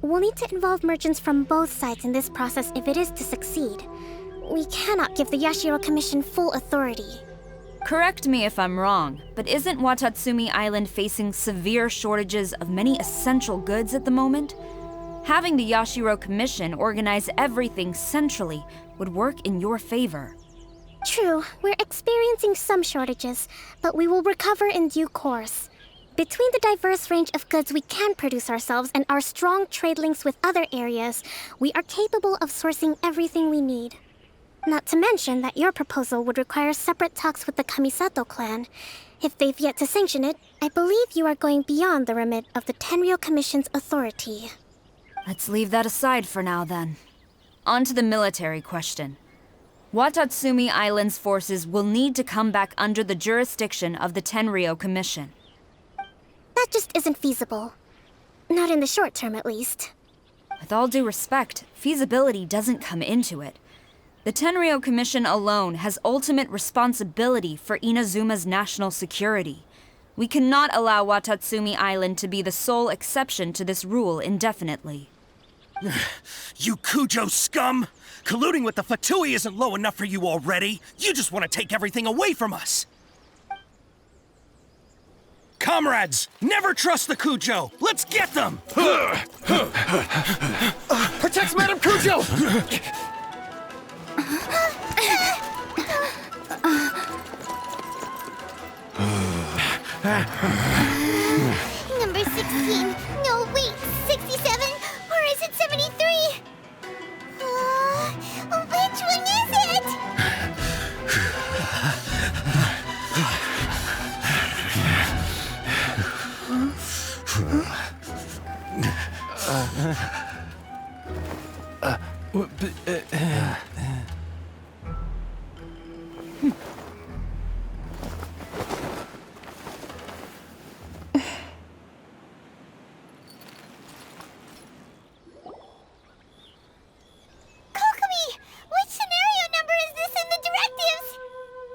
We'll need to involve merchants from both sides in this process if it is to succeed. We cannot give the Yashiro Commission full authority. Correct me if I'm wrong, but isn't Watatsumi Island facing severe shortages of many essential goods at the moment? Having the Yashiro Commission organize everything centrally would work in your favor. True, we're experiencing some shortages, but we will recover in due course. Between the diverse range of goods we can produce ourselves and our strong trade links with other areas, we are capable of sourcing everything we need. Not to mention that your proposal would require separate talks with the Kamisato clan. If they've yet to sanction it, I believe you are going beyond the remit of the Tenryou Commission's authority. Let's leave that aside for now, then. On to the military question. Watatsumi Island's forces will need to come back under the jurisdiction of the Tenryou Commission. That just isn't feasible. Not in the short term, at least. With all due respect, feasibility doesn't come into it. The Tenryou Commission alone has ultimate responsibility for Inazuma's national security. We cannot allow Watatsumi Island to be the sole exception to this rule indefinitely. You Kujo scum! Colluding with the Fatui isn't low enough for you already. You just want to take everything away from us. Comrades, never trust the Kujo. Let's get them! Protect Madame Kujo! Number 16. No, wait. 67? Or is it 73? Which one is it?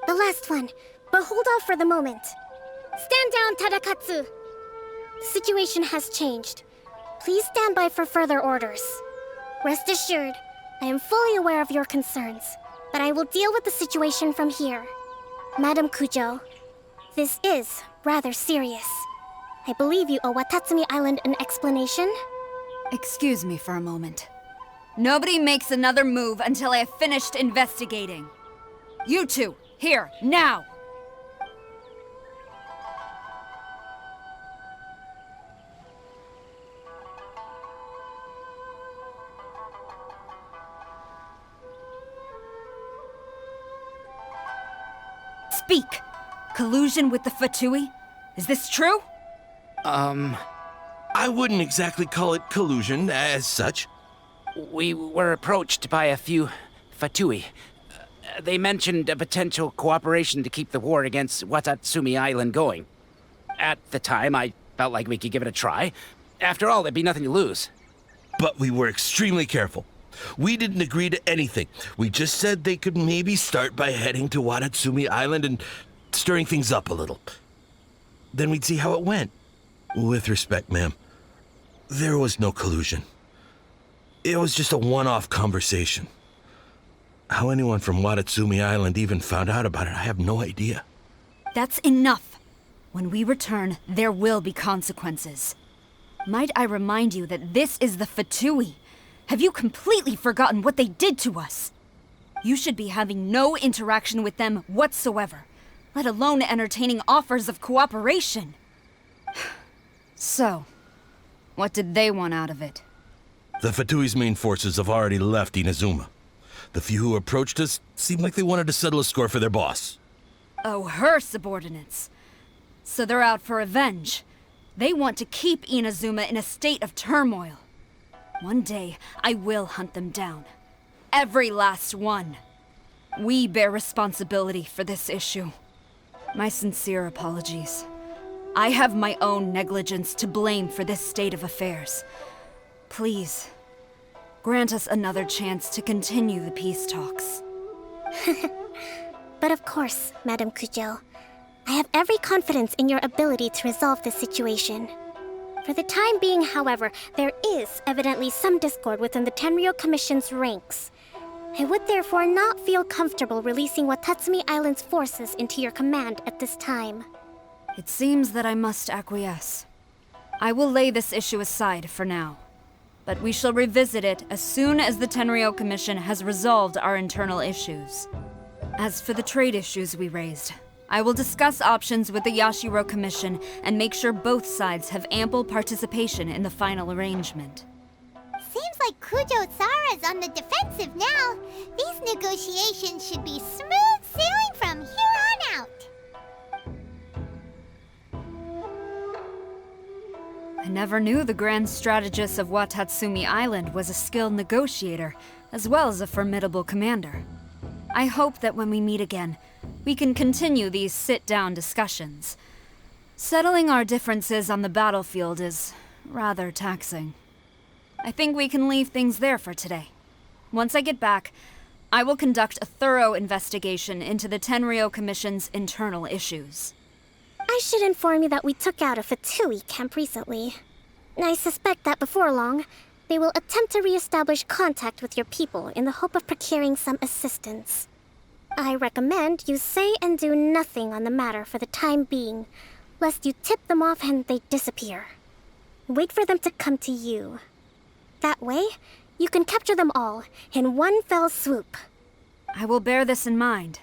The last one, but hold off for the moment. Stand down, Tadakatsu! The situation has changed. Please stand by for further orders. Rest assured, I am fully aware of your concerns, but I will deal with the situation from here. Madam Kujo, this is rather serious. I believe you owe Watatsumi Island an explanation? Excuse me for a moment. Nobody makes another move until I have finished investigating. You two, here, now! Speak! Collusion with the Fatui? Is this true? I wouldn't exactly call it collusion as such. We were approached by a few Fatui. They mentioned a potential cooperation to keep the war against Watatsumi Island going. At the time, I felt like we could give it a try. After all, there'd be nothing to lose. But we were extremely careful. We didn't agree to anything. We just said they could maybe start by heading to Watatsumi Island and stirring things up a little. Then we'd see how it went. With respect, ma'am, there was no collusion. It was just a one-off conversation. How anyone from Watatsumi Island even found out about it, I have no idea. That's enough. When we return, there will be consequences. Might I remind you that this is the Fatui? Have you completely forgotten what they did to us? You should be having no interaction with them whatsoever, let alone entertaining offers of cooperation. So, what did they want out of it? The Fatui's main forces have already left Inazuma. The few who approached us seemed like they wanted to settle a score for their boss. Oh, her subordinates. So they're out for revenge. They want to keep Inazuma in a state of turmoil. One day, I will hunt them down. Every last one. We bear responsibility for this issue. My sincere apologies. I have my own negligence to blame for this state of affairs. Please, grant us another chance to continue the peace talks. But of course, Madam Kujo. I have every confidence in your ability to resolve this situation. For the time being, however, there is evidently some discord within the Tenryou Commission's ranks. I would therefore not feel comfortable releasing Watatsumi Island's forces into your command at this time. It seems that I must acquiesce. I will lay this issue aside for now. But we shall revisit it as soon as the Tenryou Commission has resolved our internal issues. As for the trade issues we raised, I will discuss options with the Yashiro Commission and make sure both sides have ample participation in the final arrangement. Seems like Kujo-sara's on the defensive now. These negotiations should be smooth sailing from here on out. I never knew the grand strategist of Watatsumi Island was a skilled negotiator, as well as a formidable commander. I hope that when we meet again, we can continue these sit-down discussions. Settling our differences on the battlefield is rather taxing. I think we can leave things there for today. Once I get back, I will conduct a thorough investigation into the Tenryou Commission's internal issues. I should inform you that we took out a Fatui camp recently. I suspect that before long, they will attempt to re-establish contact with your people in the hope of procuring some assistance. I recommend you say and do nothing on the matter for the time being, lest you tip them off and they disappear. Wait for them to come to you. That way, you can capture them all in one fell swoop. I will bear this in mind.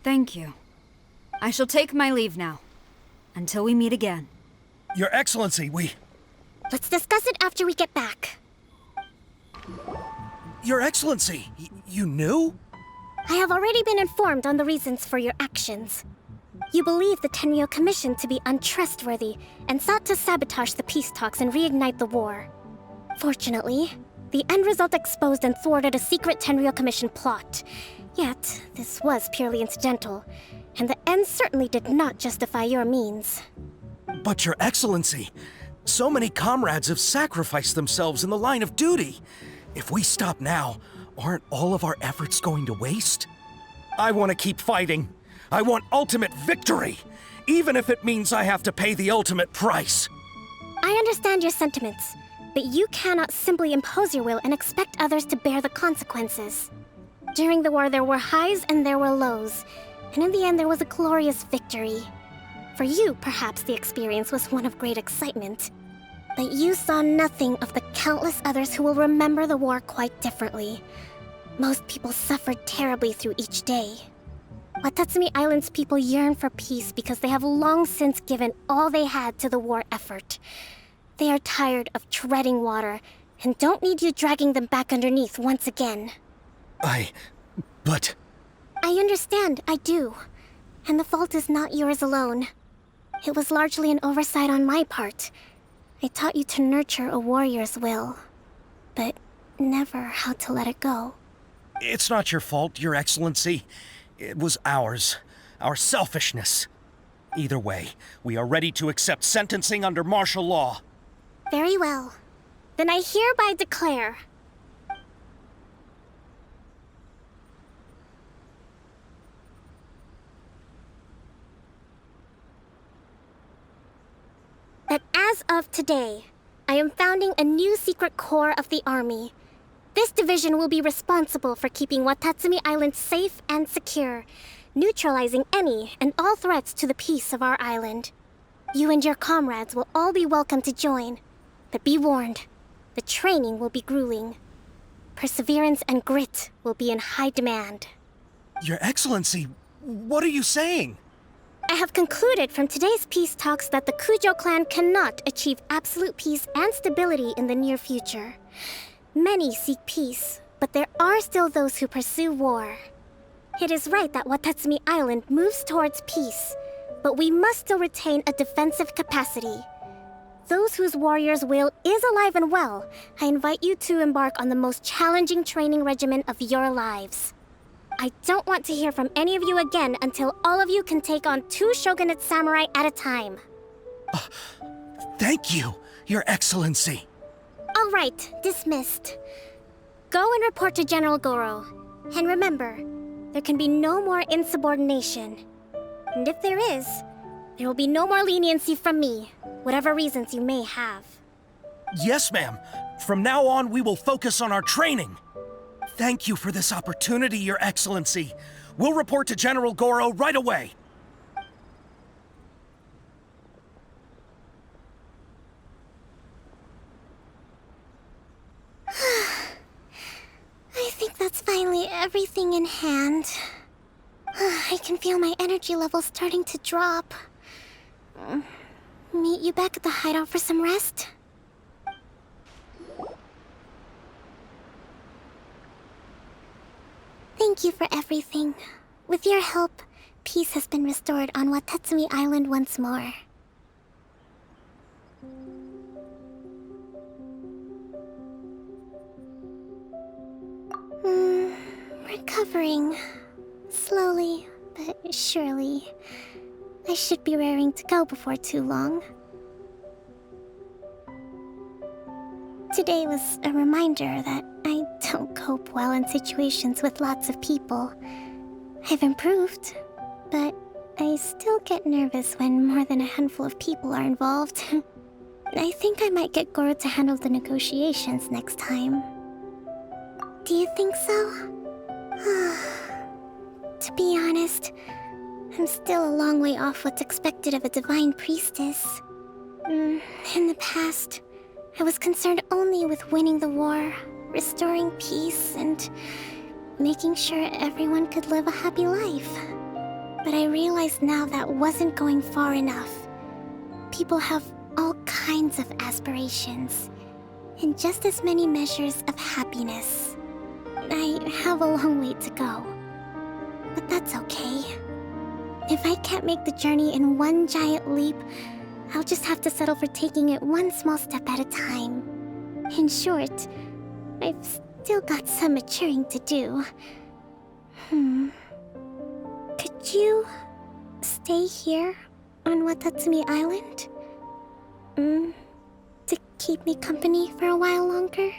Thank you. I shall take my leave now. Until we meet again. Your Excellency, Let's discuss it after we get back. Your Excellency, you knew? I have already been informed on the reasons for your actions. You believe the Tenryou Commission to be untrustworthy and sought to sabotage the peace talks and reignite the war. Fortunately, the end result exposed and thwarted a secret Tenryou Commission plot. Yet, this was purely incidental, and the end certainly did not justify your means. But Your Excellency, so many comrades have sacrificed themselves in the line of duty. If we stop now, aren't all of our efforts going to waste? I want to keep fighting. I want ultimate victory, even if it means I have to pay the ultimate price. I understand your sentiments, but you cannot simply impose your will and expect others to bear the consequences. During the war, there were highs and there were lows. And in the end, there was a glorious victory. For you, perhaps the experience was one of great excitement. But you saw nothing of the countless others who will remember the war quite differently. Most people suffered terribly through each day. Watatsumi Island's people yearn for peace because they have long since given all they had to the war effort. They are tired of treading water and don't need you dragging them back underneath once again. But... I understand, I do. And the fault is not yours alone. It was largely an oversight on my part. I taught you to nurture a warrior's will, but never how to let it go. It's not your fault, Your Excellency. It was ours. Our selfishness. Either way, we are ready to accept sentencing under martial law. Very well. Then I hereby declare... that as of today, I am founding a new secret corps of the army. This division will be responsible for keeping Watatsumi Island safe and secure, neutralizing any and all threats to the peace of our island. You and your comrades will all be welcome to join, but be warned, the training will be grueling. Perseverance and grit will be in high demand. Your Excellency, what are you saying? I have concluded from today's peace talks that the Kujo clan cannot achieve absolute peace and stability in the near future. Many seek peace, but there are still those who pursue war. It is right that Watatsumi Island moves towards peace, but we must still retain a defensive capacity. Those whose warrior's will is alive and well, I invite you to embark on the most challenging training regimen of your lives. I don't want to hear from any of you again until all of you can take on 2 shogunate samurai at a time. Thank you, Your Excellency. All right, dismissed. Go and report to General Goro. And remember, there can be no more insubordination. And if there is, there will be no more leniency from me, whatever reasons you may have. Yes, ma'am. From now on, we will focus on our training. Thank you for this opportunity, Your Excellency. We'll report to General Goro right away. I think that's finally everything in hand. I can feel my energy levels starting to drop. Meet you back at the hideout for some rest? Thank you for everything. With your help, peace has been restored on Watatsumi Island once more. Recovering. Slowly, but surely. I should be raring to go before too long. Today was a reminder that I don't cope well in situations with lots of people. I've improved, but I still get nervous when more than a handful of people are involved. I think I might get Goro to handle the negotiations next time. Do you think so? To be honest, I'm still a long way off what's expected of a divine priestess. In the past, I was concerned only with winning the war, restoring peace, and making sure everyone could live a happy life. But I realize now that wasn't going far enough. People have all kinds of aspirations, and just as many measures of happiness. I have a long way to go. But that's okay. If I can't make the journey in one giant leap, I'll just have to settle for taking it one small step at a time. In short, I've still got some maturing to do. Could you stay here on Watatsumi Island? To keep me company for a while longer?